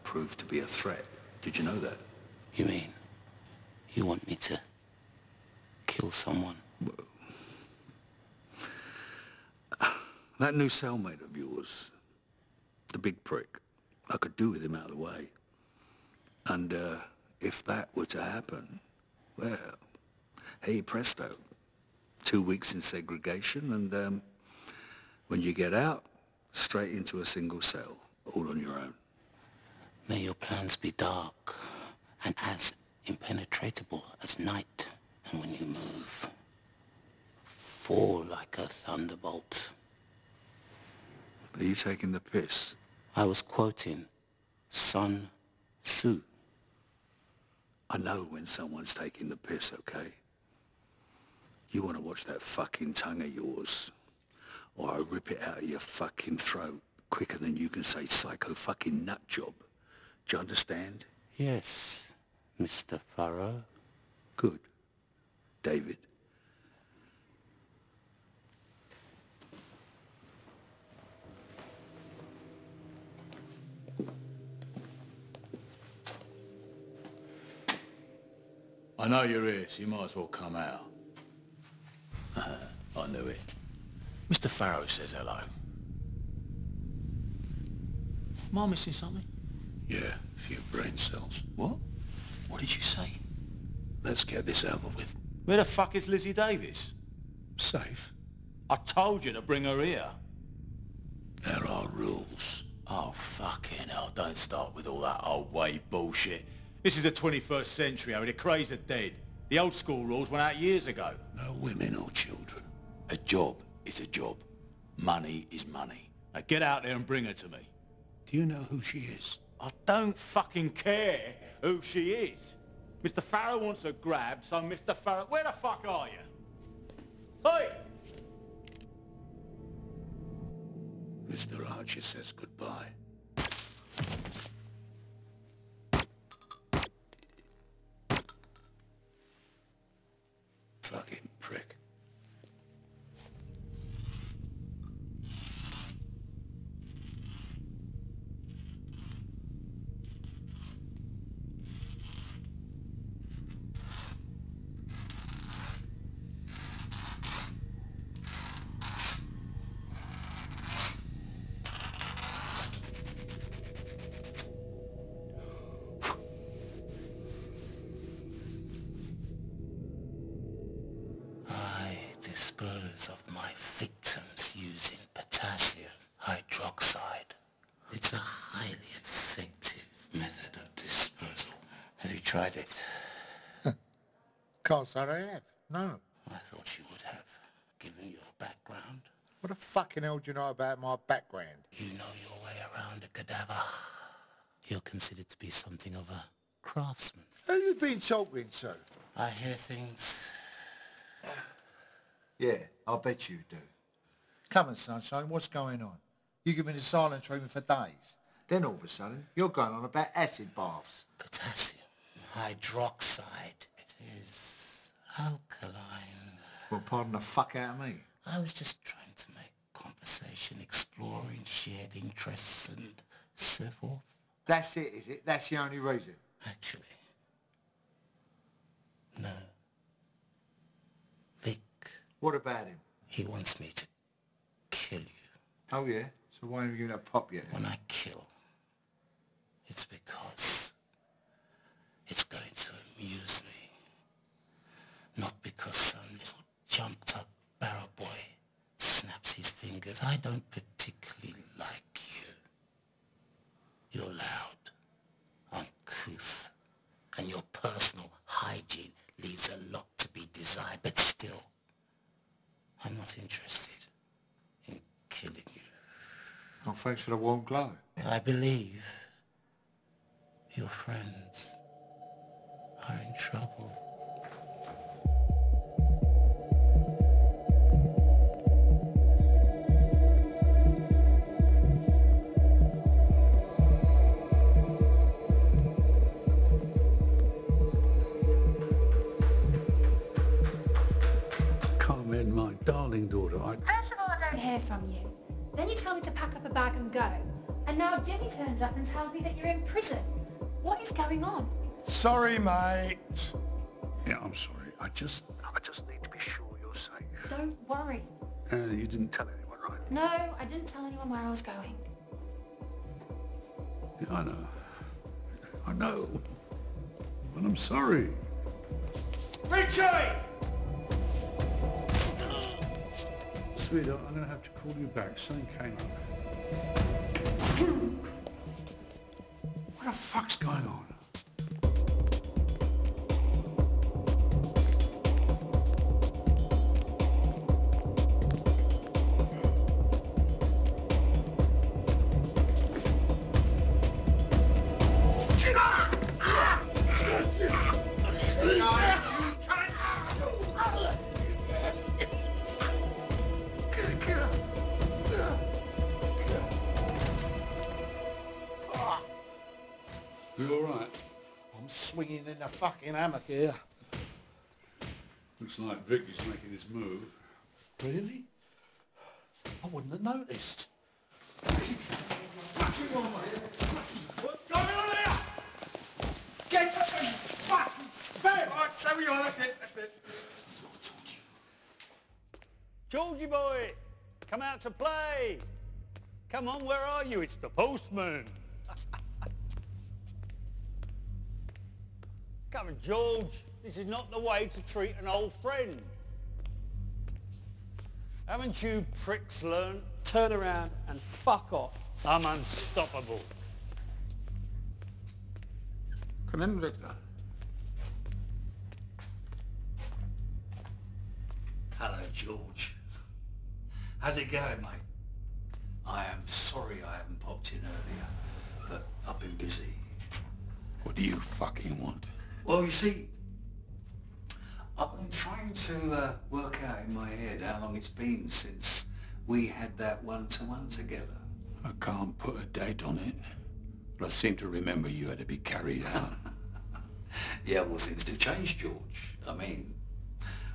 prove to be a threat. Did you know that? You mean you want me to kill someone? That new cellmate of yours, the big prick, I could do with him out of the way. And if that were to happen, well, hey presto, 2 weeks in segregation, and when you get out, straight into a single cell, all on your own. May your plans be dark and as impenetrable as night, and when you move, fall like a thunderbolt. Are you taking the piss? I was quoting Sun Tzu. I know when someone's taking the piss, okay? You want to watch that fucking tongue of yours or I rip it out of your fucking throat quicker than you can say psycho fucking nut job. Do you understand? Yes, Mr. Farrow. Good. David. I know you're here, so you might as well come out. I knew it. Mr. Farrow says hello. Am I missing something? Yeah, a few brain cells. What? What did you say? Let's get this over with. Where the fuck is Lizzie Davis? Safe. I told you to bring her here. There are rules. Oh, fucking hell, don't start with all that old way bullshit. This is the 21st century, Harry. The craze are dead. The old school rules went out years ago. No women or children. A job is a job. Money is money. Now get out there and bring her to me. Do you know who she is? I don't fucking care who she is. Mr. Farrow wants her grabbed, so Mr. Farrow... Where the fuck are you? Hey! Mr. Archer says goodbye. Fucking prick. I dispose of my victims using potassium hydroxide. It's a highly effective method of disposal. Have you tried it? Can't say I have. No. I thought you would have, given your background. What the fucking hell do you know about my background? You know your way around a cadaver. You're considered to be something of a craftsman. Who you been talking to? I hear things. Yeah, I bet you do. Come on, sunshine, what's going on? You give me the silent treatment for days. Then all of a sudden, you're going on about acid baths. Potassium hydroxide. It is alkaline. Well, pardon the fuck out of me. I was just trying to make conversation, exploring shared interests and so forth. That's it, is it? That's the only reason? Actually, no. Vic. What about him? He wants me to kill you. Oh, yeah? So why haven't you given a pop yet? When I kill, it's because it's going to amuse me. Not because some little jumped-up barrow boy snaps his fingers. I don't particularly like you. You're loud, uncouth, and your personal hygiene leaves a lot to be desired. But still, I'm not interested in killing you. Oh, thanks for the warm glow. I believe your friends are in trouble. Carmen, my darling daughter, First of all, I don't hear from you. Then you tell me to pack up a bag and go. And now Jenny turns up and tells me that you're in prison. What is going on? Sorry, mate. Yeah, I'm sorry. I just need to be sure you're safe. Don't worry. You didn't tell anyone, right? No, I didn't tell anyone where I was going. Yeah, I know. I know. But I'm sorry. Richie! Sweetheart, I'm going to have to call you back. Something came up. What the fuck's going on? swinging in the fucking hammock here. Looks like Vic is making his move. Really? I wouldn't have noticed. What's going on here? Get up and fucking bed! All right, stay where you are, that's it, that's it. Georgie boy, come out to play. Come on, where are you? It's the postman. Come on, George. This is not the way to treat an old friend. Haven't you pricks learned? Turn around and fuck off. I'm unstoppable. Come in, Victor. Hello, George. How's it going, mate? I am sorry I haven't popped in earlier, but I've been busy. What do you fucking want? Well, you see, I've been trying to work out in my head how long it's been since we had that one-to-one together. I can't put a date on it, but I seem to remember you had to be carried out. Yeah, well, things do change, George. I mean,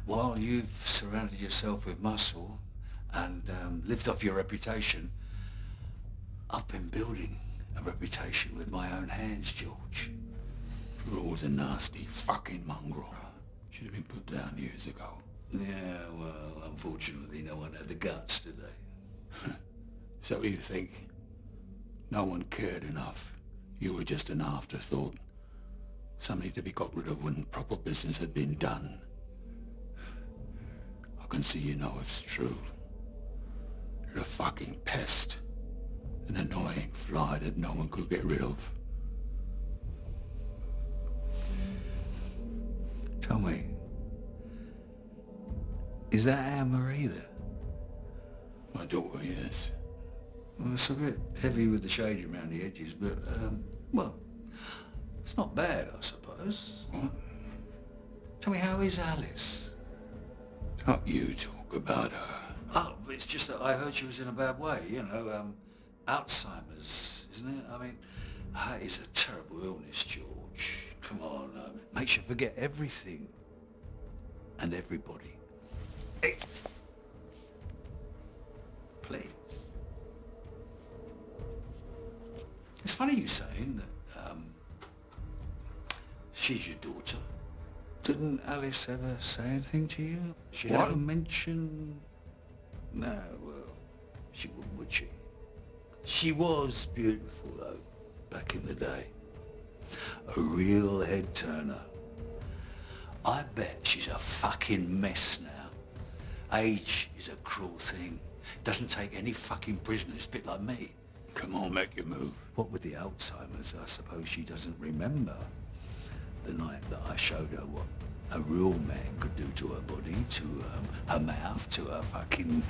while you've surrounded yourself with muscle and lived off your reputation, I've been building a reputation with my own hands, George. You were always a nasty fucking mongrel. Should have been put down years ago. Yeah, well, unfortunately, no one had the guts, did they? So you think no one cared enough? You were just an afterthought. Something to be got rid of when proper business had been done. I can see you know it's true. You're a fucking pest. An annoying fly that no one could get rid of. Tell me, is that Anne-Marie there? My daughter, yes. Well, it's a bit heavy with the shading around the edges, but, well, it's not bad, I suppose. What? Tell me, how is Alice? Don't you talk about her. Oh, it's just that I heard she was in a bad way, you know, Alzheimer's, isn't it? I mean, that is a terrible illness, George. Come on, makes you forget everything and everybody. Hey. Please. It's funny you saying that, she's your daughter. Didn't Alice ever say anything to you? She What? never mentioned... No, well, she wouldn't, would she? She was beautiful, though, back in the day. A real head-turner. I bet she's a fucking mess now. Age is a cruel thing. Doesn't take any fucking prisoners, a bit like me. Come on, make your move. What with the Alzheimer's, I suppose she doesn't remember the night that I showed her what a real man could do to her body, to her mouth, to her fucking...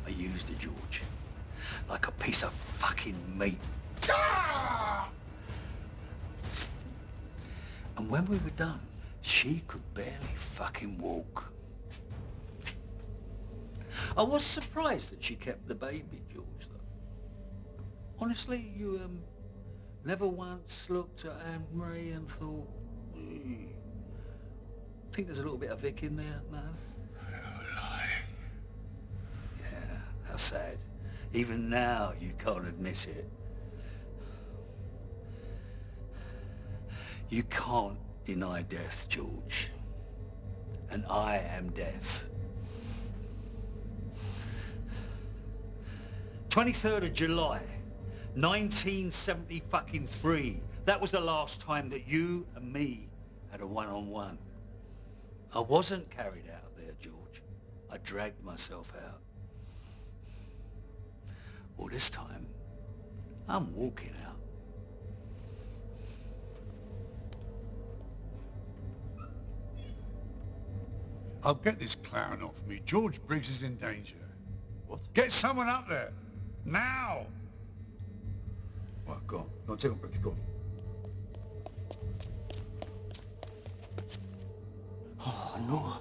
I used her, George, like a piece of fucking meat. And when we were done, she could barely fucking walk. I was surprised that she kept the baby, George, though. Honestly, you never once looked at Anne-Marie and thought, think there's a little bit of Vic in there, no? You're lying. Yeah, how sad. Even now, you can't admit it. You can't deny death, George. And I am death. 23rd of July, 1973. That was the last time that you and me had a one-on-one. I wasn't carried out there, George. I dragged myself out. Well, this time, I'm walking out. I'll get this clown off me. George Briggs is in danger. What? Get someone up there. Now! Right, go on. Go on, take on, Briggs, go on. Oh, no.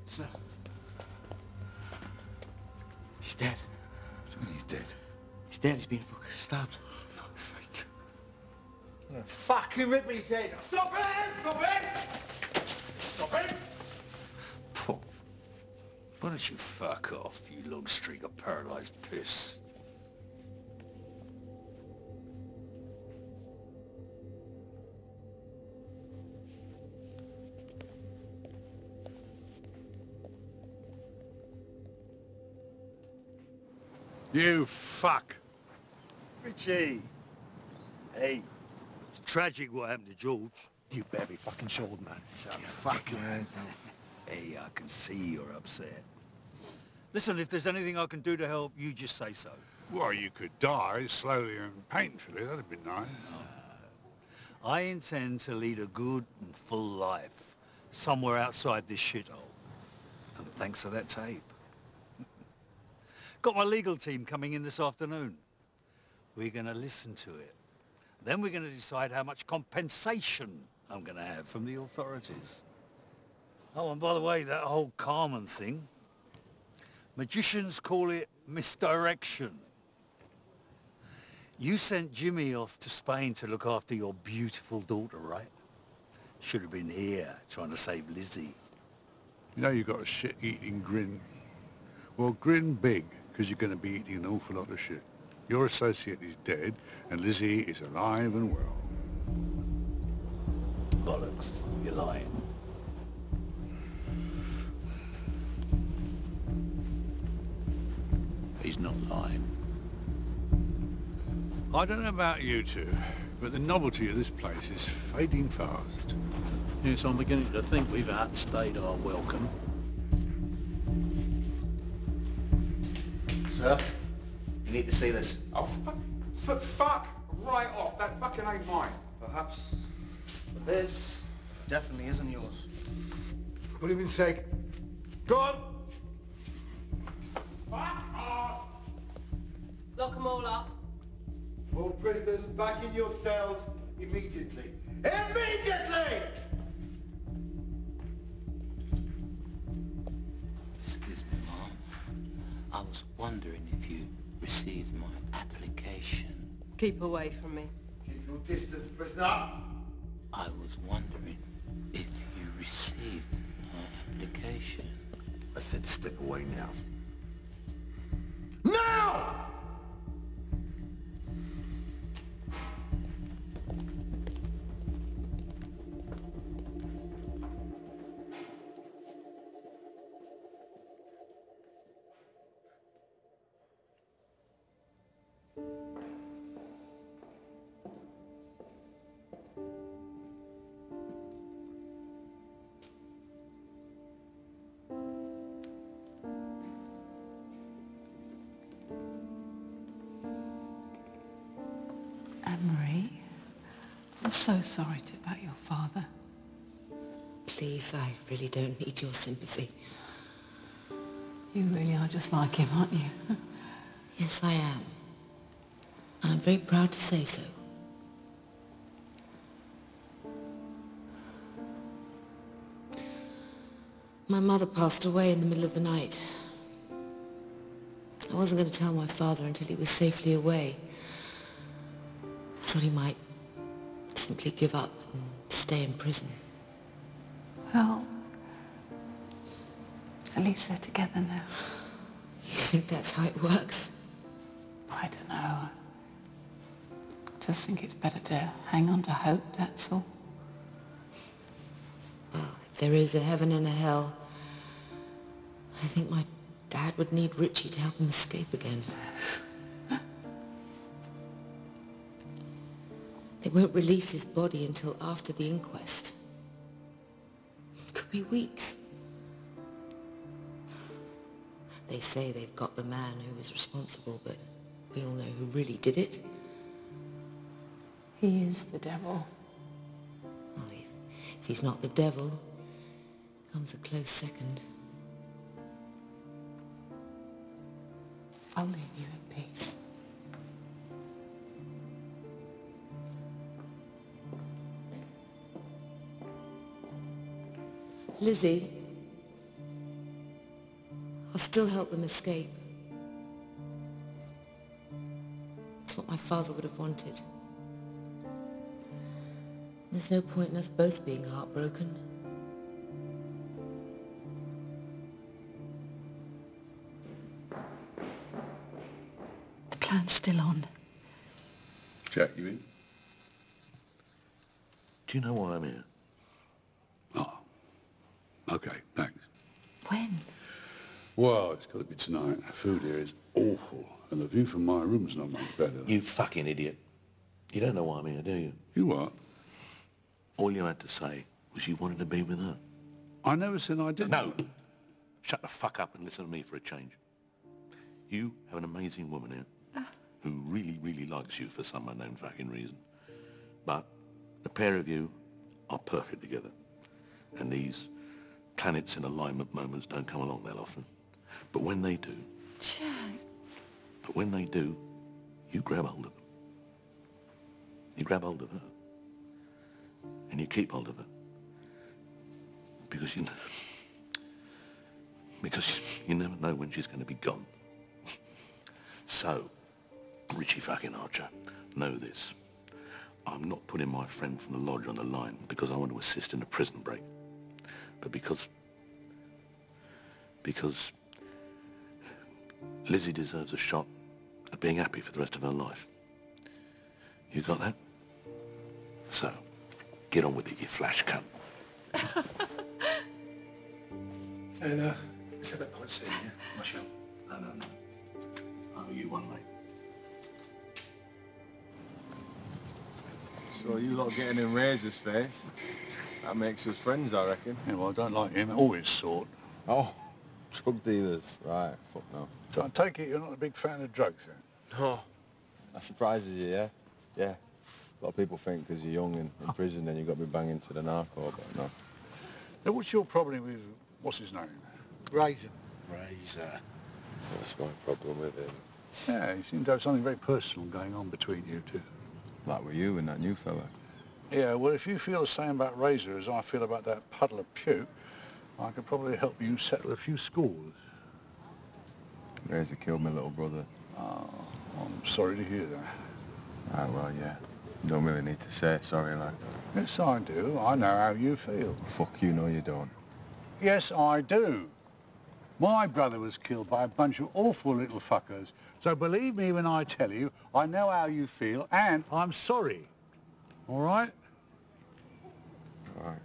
Sir. He's dead. He's dead. He's dead. He's been stabbed. For God's sake. Gonna fucking rip me his head. Stop it! Stop it! Stop it! Paul, why don't you fuck off, you long streak of paralysed piss? You fuck. Richie! Hey, it's tragic what happened to George. You better be fucking short, man. Shut fucking hands up. Hey, I can see you're upset. Listen, if there's anything I can do to help, you just say so. Well, you could die slowly and painfully. That'd be nice. I intend to lead a good and full life somewhere outside this shithole. And thanks for that tape. Got my legal team coming in this afternoon. We're going to listen to it. Then we're going to decide how much compensation I'm going to have from the authorities. Oh, and by the way, that whole Carmen thing, magicians call it misdirection. You sent Jimmy off to Spain to look after your beautiful daughter, right? Should have been here trying to save Lizzie. You know you've got a shit-eating grin. Well, grin big, because you're going to be eating an awful lot of shit. Your associate is dead, and Lizzie is alive and well. Bollocks, you're lying. He's not lying. I don't know about you two, but the novelty of this place is fading fast. Yes, I'm beginning to think we've outstayed our welcome. Sir, you need to see this. Oh, fuck right off. That fucking ain't mine. Perhaps, but this definitely isn't yours. Put him in seg. Go on. Fuck off! Lock them all up. All prisoners back in your cells immediately. Immediately! Excuse me, Mom. I was wondering if you received my application. Keep away from me. Keep your distance, prisoner. I was wondering if you received my application. I said step away now. Now! Anne-Marie, I'm so sorry about your father. Please, I really don't need your sympathy. You really are just like him, aren't you? Yes, I am. And I'm very proud to say so. My mother passed away in the middle of the night. I wasn't going to tell my father until he was safely away. I thought he might simply give up and stay in prison. Well, at least they're together now. You think that's how it works? I don't know. I just think it's better to hang on to hope, that's all. Well, if there is a heaven and a hell, I think my dad would need Richie to help him escape again. They won't release his body until after the inquest. It could be weeks. They say they've got the man who was responsible, but we all know who really did it. He is the devil. Well, if he's not the devil, comes a close second. I'll leave you in peace. Lizzie, I'll still help them escape. my father would have wanted. There's no point in us both being heartbroken. The plan's still on. Jack, you in? Do you know why I'm here? Oh. Okay, thanks. When? Well, it's got to be tonight. The food here is awful, and the view from my room's not much better. You fucking idiot. You don't know why I'm here, do you? You what? All you had to say was you wanted to be with her. I never said I didn't. No. Shut the fuck up and listen to me for a change. You have an amazing woman here who really, really likes you for some unknown fucking reason. But the pair of you are perfect together. And these planets in alignment moments don't come along that often. But when they do... Jack. But when they do, you grab hold of them. You grab hold of her. And you keep hold of her. Because you never know when she's going to be gone. So, Richie fucking Archer, know this. I'm not putting my friend from the lodge on the line because I want to assist in a prison break. But because Lizzie deserves a shot at being happy for the rest of her life. You got that? So, get on with it, you flash cunt. And, it's a bit nice seeing you. Michelle. No. I owe you one, mate. So you lot getting in Razor's face? That makes us friends, I reckon. Yeah, well, I don't like him or his sort. Oh, drug dealers. Right, fuck no. So I take it you're not a big fan of drugs, then? Oh, that surprises you, yeah? Yeah. A lot of people think because you're young and in prison, then you've got to be banging to the narco, but no. Now, what's your problem with, what's his name? Razor. Razor. What's my problem with him? Yeah, you seem to have something very personal going on between you two. Like with you and that new fella. Yeah, well, if you feel the same about Razor as I feel about that puddle of puke, I could probably help you settle a few scores. Razor killed my little brother. Oh, I'm sorry to hear that. Ah, well, yeah. You don't really need to say sorry like that. Yes, I do. I know how you feel. Fuck you, no you don't. Yes, I do. My brother was killed by a bunch of awful little fuckers. So believe me when I tell you, I know how you feel, and I'm sorry. All right? All right.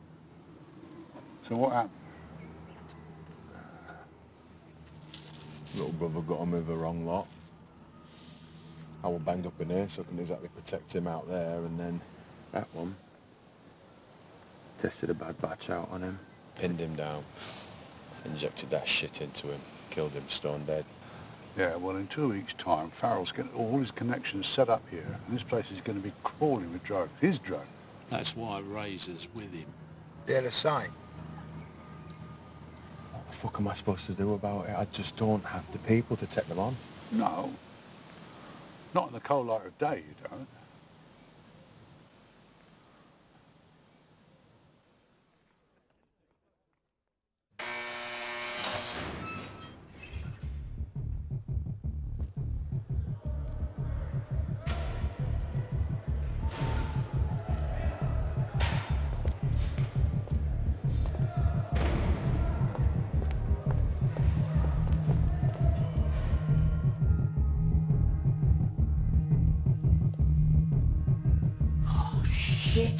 So what happened? Little brother got on with the wrong lot. I was banged up in here, so I couldn't exactly protect him out there, and then that one tested a bad batch out on him, pinned him down, injected that shit into him, killed him stone dead. Yeah, well, in 2 weeks' time, Farrell's getting all his connections set up here, and this place is going to be crawling with drugs. His drug. That's why Razor's with him. They're the same. What the fuck am I supposed to do about it? I just don't have the people to take them on. No. Not in the cold light of day, you don't. Shit.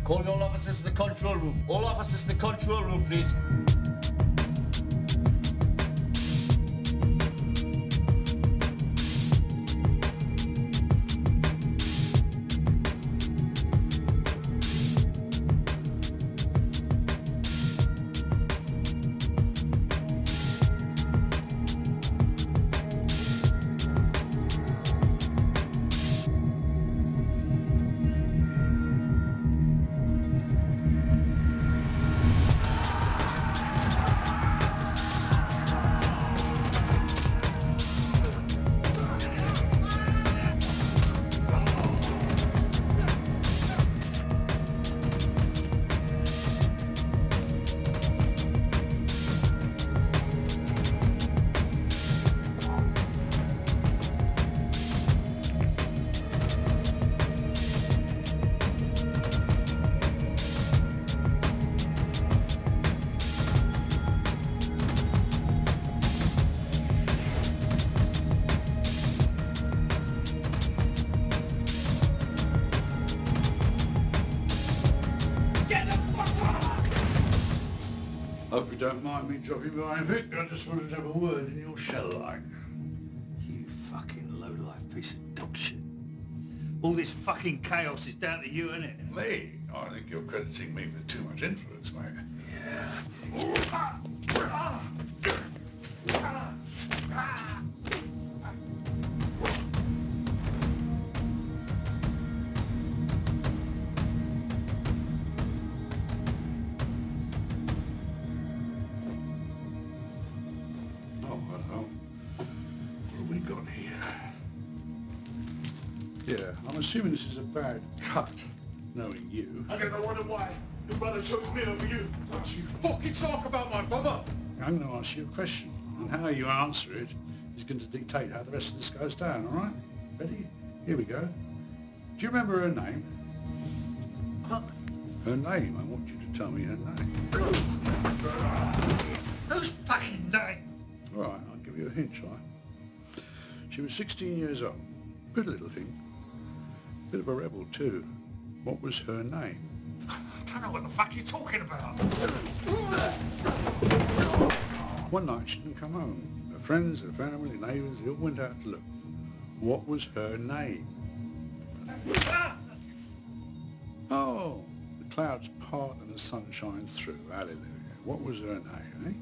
Call all officers to the control room. All officers to the control room, please. Hope you don't mind me dropping by, Vic. I just wanted to have a word in your shell like. You fucking lowlife piece of dog shit. All this fucking chaos is down to you, innit? Me? I think you're crediting me with too much influence, mate. Yeah. Oh, well. What have we got here? Yeah, I'm assuming this is a bad cut, knowing you. I never wonder why your brother chose me over you. Don't you fucking talk about my brother. I'm going to ask you a question, and how you answer it is going to dictate how the rest of this goes down, all right? Ready? Here we go. Do you remember her name? What? Her name. I want you to tell me her name. Whose fucking name? All right, I'll give you a hint, shall I? She was 16 years old. Good little thing. Bit of a rebel, too. What was her name? I don't know what the fuck you're talking about. One night she didn't come home. Her friends, her family, neighbours, they all went out to look. What was her name? Oh, the clouds part and the sun shines through. Hallelujah. What was her name, eh?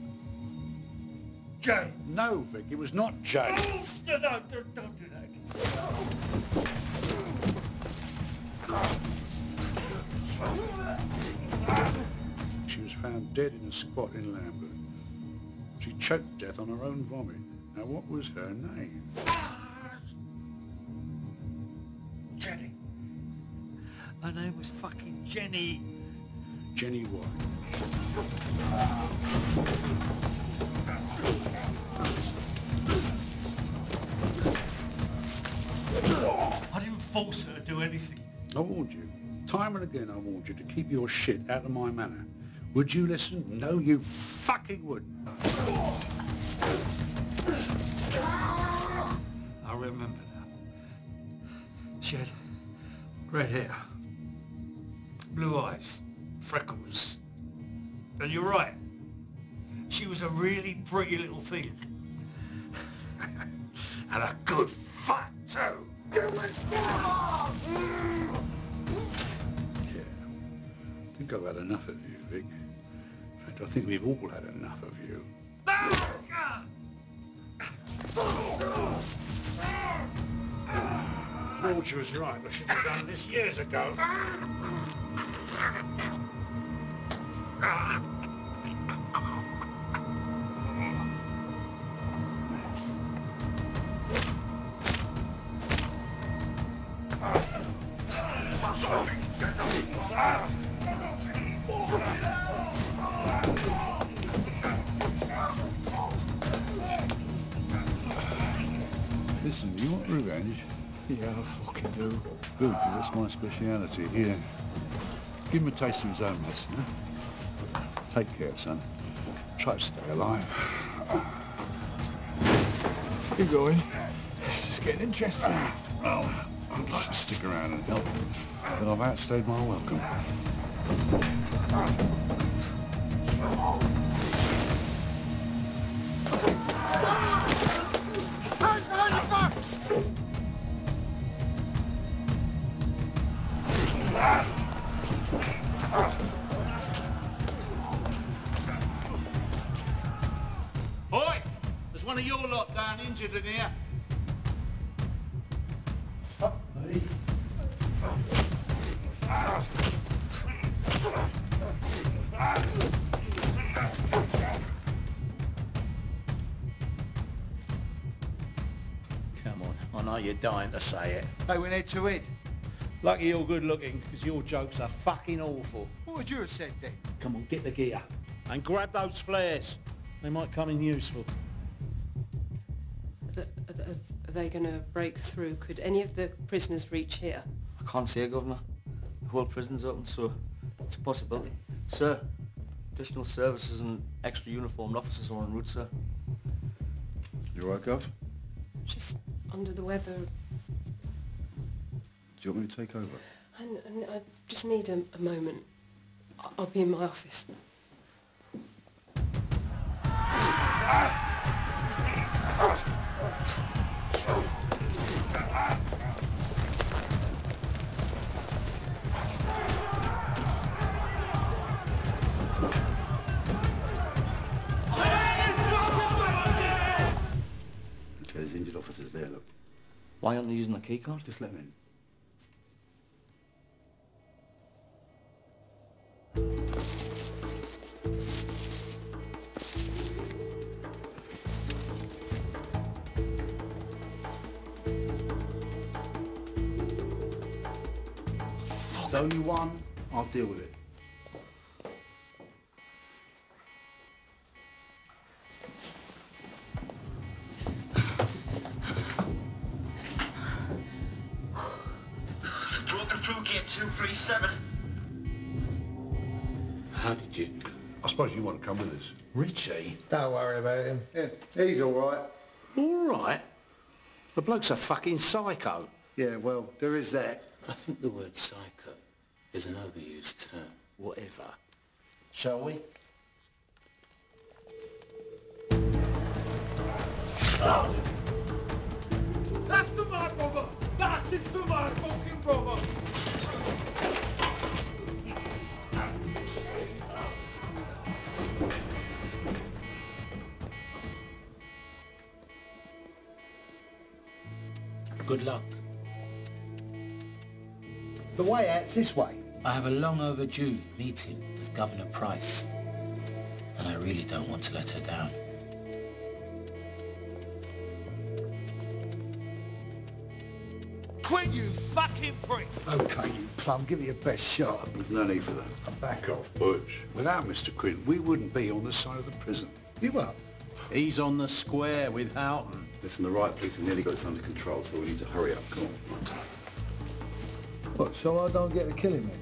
Jane. No, Vic, it was not Jane. Oh, don't do that. She was found dead in a squat in Lambeth. She choked to death on her own vomit. Now, what was her name? Jenny. Her name was fucking Jenny. Jenny what? I didn't force her to do anything. I warned you. Time and again I warned you to keep your shit out of my manor. Would you listen? No, you fucking wouldn't. I remember now. She had red hair, blue eyes, freckles. And you're right. She was a really pretty little thing. And a good fuck, too. Yeah. I think I've had enough of you, Vic. In fact, I think we've all had enough of you. George was right. I should have done this years ago. Listen, do you want revenge? Yeah, I fucking do. Good, 'cause that's my speciality. Here, give him a taste of his own medicine, huh? Take care, son. Try to stay alive. Keep going. This is getting interesting. Well, I'd like to stick around and help, but I've outstayed my welcome. Oi! There's one of your lot down injured in here. Come on, I know you're dying to say it. Hey, we need to eat. Lucky you're good looking, because your jokes are fucking awful. What would you have said then? Come on, get the gear. And grab those flares. They might come in useful. Are they going to break through? Could any of the prisoners reach here? I can't say, Governor. The whole prison's open, so it's a possibility. Sir, additional services and extra uniformed officers are en route, sir. You all right, Gov? Just under the weather. Do you want me to take over? I just need a moment. I'll be in my office. Okay, there's injured officers there, look. Why aren't they using the key card? Just let them in. There's only one. I'll deal with it. Broken through gate 237. How did you? I suppose you want to come with us. Richie? Don't worry about him. Yeah, he's all right. All right? The bloke's a fucking psycho. Yeah, well, there is that. I think the word psycho is an overused term. Whatever. Shall we? That's the mad brother! That is the mad fucking brother! Good luck. The way out's this way. I have a long overdue meeting with Governor Price, and I really don't want to let her down. Quit, you fucking prick! Okay, you plum, give me your best shot. There's no need for that. Back off. Butch, without Mr. Quinn, we wouldn't be on the side of the prison. You up? He's on the square with Houghton. Listen, the riot police have nearly got this under control, so we need to hurry up. Come on. What, so I don't get to kill him then?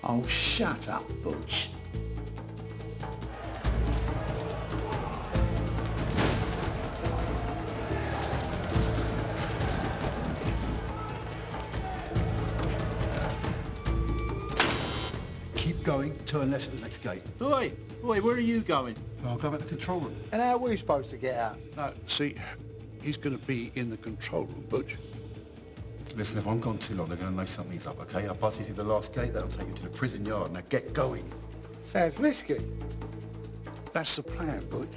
Oh, shut up, Butch. Keep going, turn left at the next gate. Oi, where are you going? I'll go back to the control room. And how are we supposed to get out? No, see, he's going to be in the control room, Butch. Listen, if I'm gone too long, they're going to know something's up, okay? I'll pass you through the last gate, that'll take you to the prison yard. Now get going. Sounds risky. That's the plan, Butch.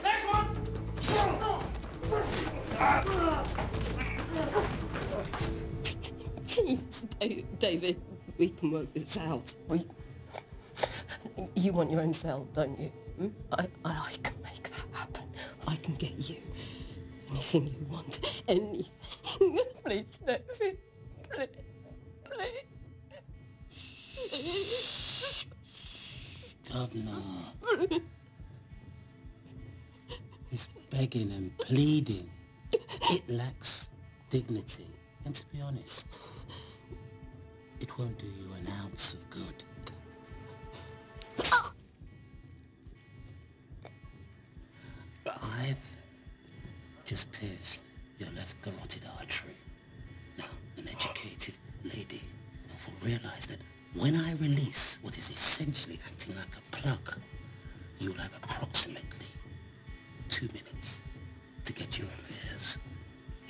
Next one! David, we can work this out. You want your own cell, don't you? Hmm? I can make that happen. I can get you anything you want. Anything. Please, David. Please. Please. Governor. He's begging and pleading. It lacks dignity. And to be honest, it won't do you an ounce of good. I've just pierced your left carotid artery. Now, an educated lady will realize that when I release what is essentially acting like a plug, you'll have approximately 2 minutes to get your affairs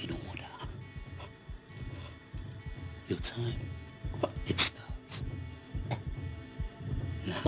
in order. Your time, it starts now.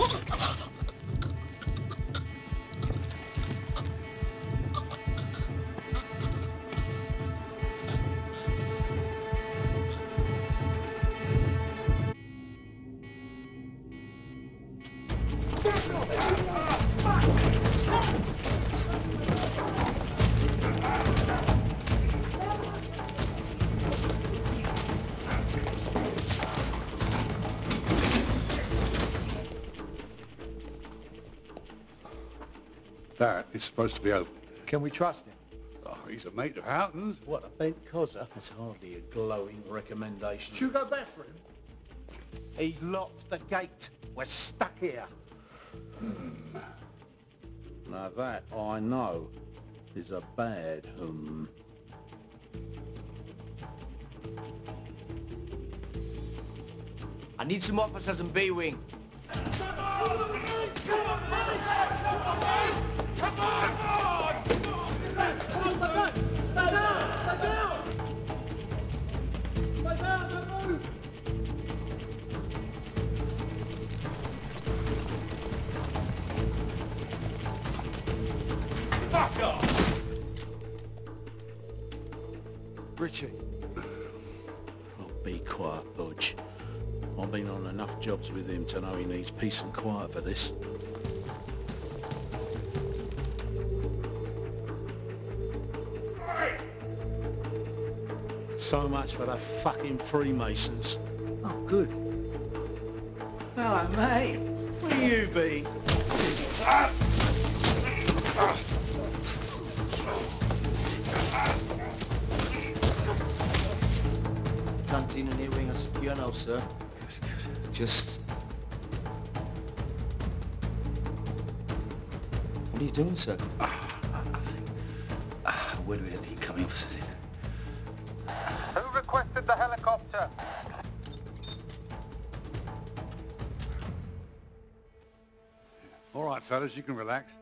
That is supposed to be open. Can we trust him? Oh, he's a mate of Houghton's. What, a bent cozzer? That's hardly a glowing recommendation. Should we go back for him? He's locked the gate. We're stuck here. Now that, I know, is a bad I need some officers in B-Wing. Be quiet, Budge. I've been on enough jobs with him to know he needs peace and quiet for this. So much for the fucking Freemasons. Oh, good. Hello, mate. Where you been? Canteen and earring are secure now, sir. Just... What are you doing, sir? Where do we have the incoming officers in? Who requested the helicopter? All right, fellas, you can relax.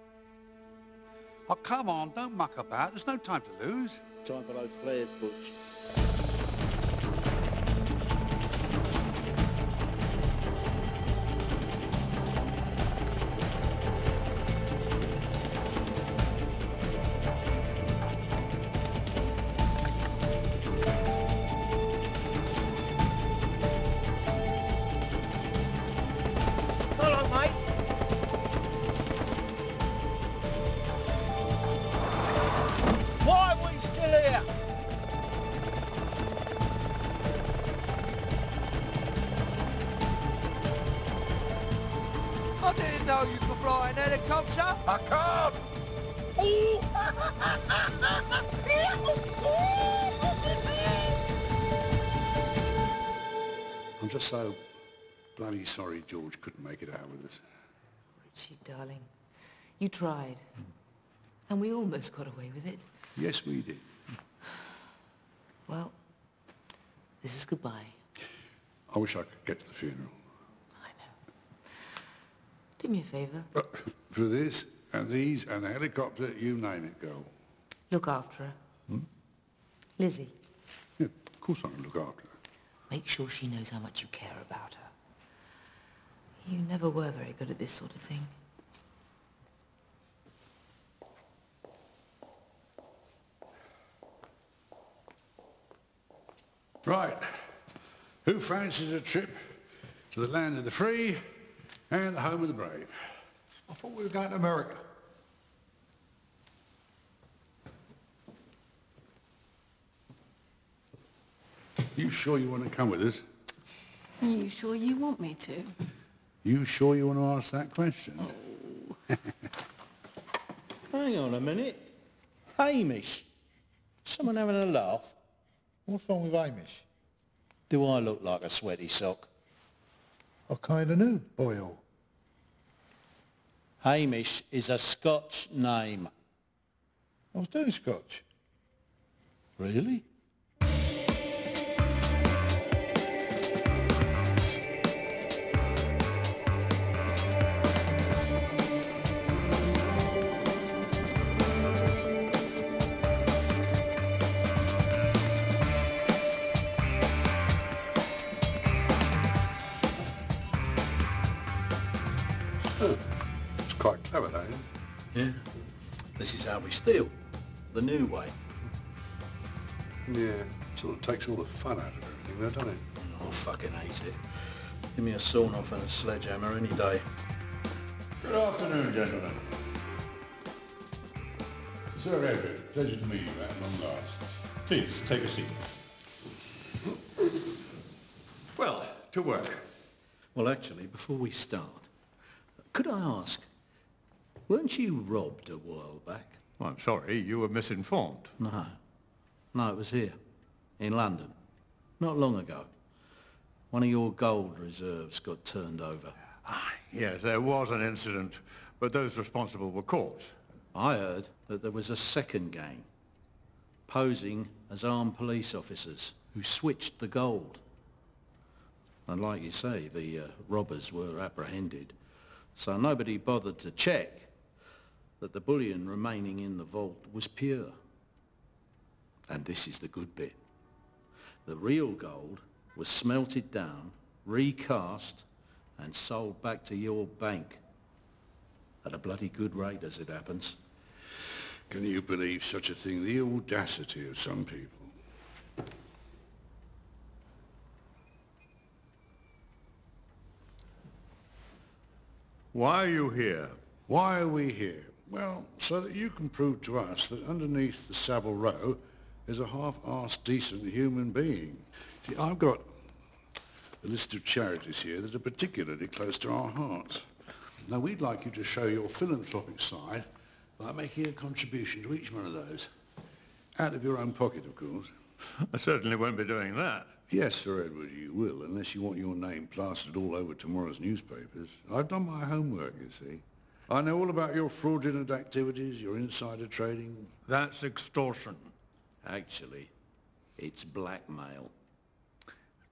Oh, come on, don't muck about. There's no time to lose. Time for those flares, Butch. Hello, mate. Why are we still here? I didn't know you could fly an helicopter. I can't! I'm just so bloody sorry George couldn't make it out with us. Richie, darling, you tried. And we almost got away with it. Yes, we did. Well, this is goodbye. I wish I could get to the funeral. Do me a favour. For this and these and the helicopter, you name it, girl. Look after her. Hmm? Lizzie, Yeah, of course I can look after her. make sure she knows how much you care about her. You never were very good at this sort of thing. Right. Who fancies a trip to the land of the free and the home of the brave? I thought we were going to America. You sure you want to come with us? Are you sure you want me to? You sure you want to ask that question? Hang on a minute. Hamish. Someone having a laugh? What's wrong with Hamish? Do I look like a sweaty sock? I kind of knew, Boyle. Hamish is a Scotch name. I was doing Scotch. Really? Oh, it's quite clever, that, isn't it? Yeah. This is how we steal. The new way. Yeah, sort of takes all the fun out of everything, though, doesn't it? I fucking hate it. Give me a sawn-off and a sledgehammer any day. Good afternoon, gentlemen. Sir Everett, pleasure to meet you at long last. Please, take a seat. Well, to work. Well, actually, before we start, could I ask, weren't you robbed a while back? Well, I'm sorry, you were misinformed. No. No, it was here, in London, not long ago. One of your gold reserves got turned over. Yes, there was an incident, but those responsible were caught. I heard that there was a second gang, posing as armed police officers, who switched the gold. And like you say, the robbers were apprehended, so nobody bothered to check that the bullion remaining in the vault was pure. And this is the good bit. The real gold was smelted down, recast, and sold back to your bank. At a bloody good rate, as it happens. Can you believe such a thing? The audacity of some people. Why are you here? Why are we here? Well, so that you can prove to us that underneath the Savile Row is a half-assed decent human being. See, I've got a list of charities here that are particularly close to our hearts. Now, we'd like you to show your philanthropic side by making a contribution to each one of those. Out of your own pocket, of course. I certainly won't be doing that. Yes, Sir Edward, you will, unless you want your name plastered all over tomorrow's newspapers. I've done my homework, you see. I know all about your fraudulent activities, your insider trading. That's extortion. Actually, it's blackmail.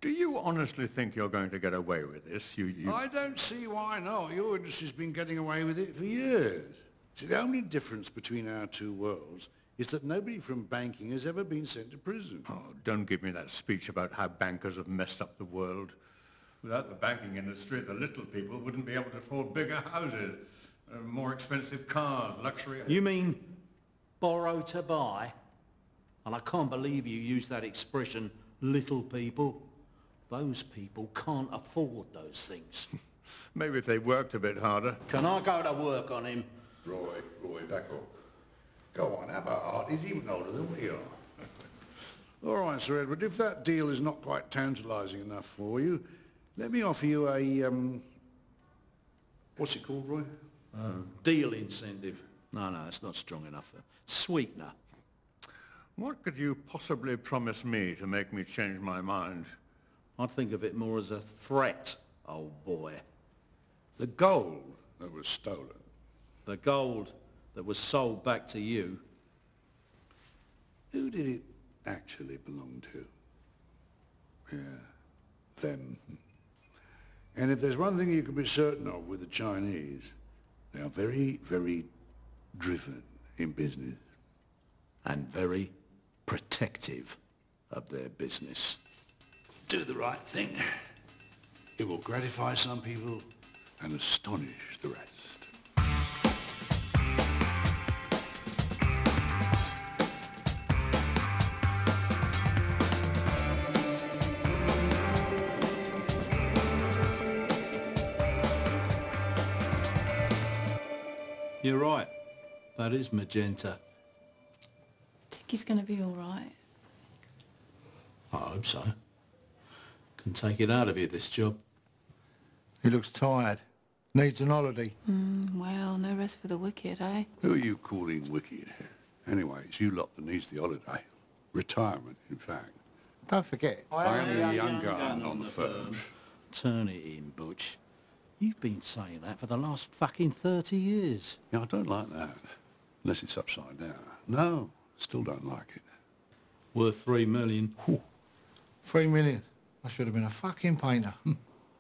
Do you honestly think you're going to get away with this? I don't see why not. Your industry's been getting away with it for years. See, the only difference between our two worlds is that nobody from banking has ever been sent to prison. Oh, don't give me that speech about how bankers have messed up the world. Without the banking industry, the little people wouldn't be able to afford bigger houses, more expensive cars, luxury... You mean borrow to buy? And I can't believe you use that expression, little people. Those people can't afford those things. Maybe if they worked a bit harder. Can I go to work on him? Roy, back up. Go on, have a heart. He's even older than we are. All right, Sir Edward, if that deal is not quite tantalising enough for you, let me offer you a, what's it called, Roy? Deal incentive. No, it's not strong enough. Sweetener. What could you possibly promise me to make me change my mind? I'd think of it more as a threat, old boy. The gold that was stolen. The gold that was sold back to you. Who did it actually belong to? Yeah, them. And if there's one thing you can be certain of with the Chinese, they are very, very driven in business. And very protective of their business. Do the right thing. It will gratify some people and astonish the rest. You're right. That is magenta. Think he's going to be all right? I hope so. Can take it out of you, this job. He looks tired. Needs an holiday. Well, no rest for the wicked, eh? Who are you calling wicked? Anyway, it's you lot that needs the holiday. Retirement, in fact. Don't forget, I am the young gun on the firm. Turn it in, Butch. You've been saying that for the last fucking 30 years. Yeah, I don't like that. Unless it's upside down. No, still don't like it. Worth $3 million. Whew. $3 million. I should have been a fucking painter.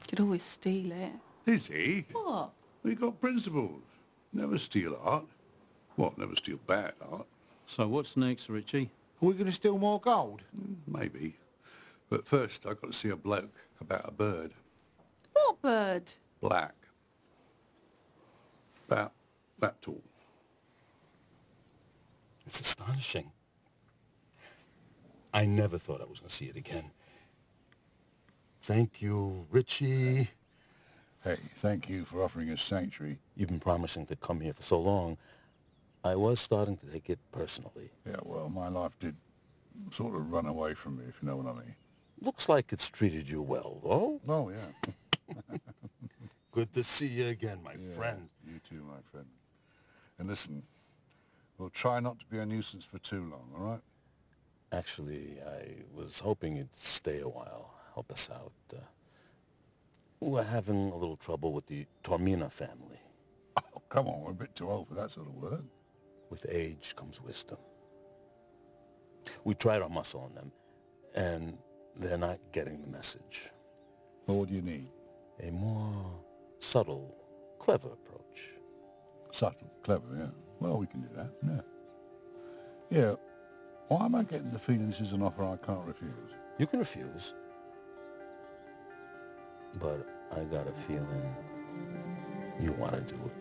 Could always steal it. Is he? What? We got principles. Never steal art. What, never steal bad art? So what's next, Richie? Are we going to steal more gold? Maybe. But first, I've got to see a bloke about a bird. What bird? Black. About that tall. It's astonishing. I never thought I was going to see it again. Thank you, Richie. Hey, thank you for offering us sanctuary. You've been promising to come here for so long. I was starting to take it personally. Yeah, well, my life did sort of run away from me, if you know what I mean. Looks like it's treated you well, though. Oh, yeah. Good to see you again, my friend. You too, my friend. And listen, we'll try not to be a nuisance for too long, all right? Actually, I was hoping you'd stay a while, help us out. We're having a little trouble with the Tormina family. Oh, come on, we're a bit too old for that sort of work. With age comes wisdom. We tried our muscle on them, and they're not getting the message. Well, what do you need? A more subtle, clever approach. Subtle, clever, yeah. Well, we can do that, yeah. Yeah, why am I getting the feeling this is an offer I can't refuse? You can refuse. But I got a feeling you want to do it.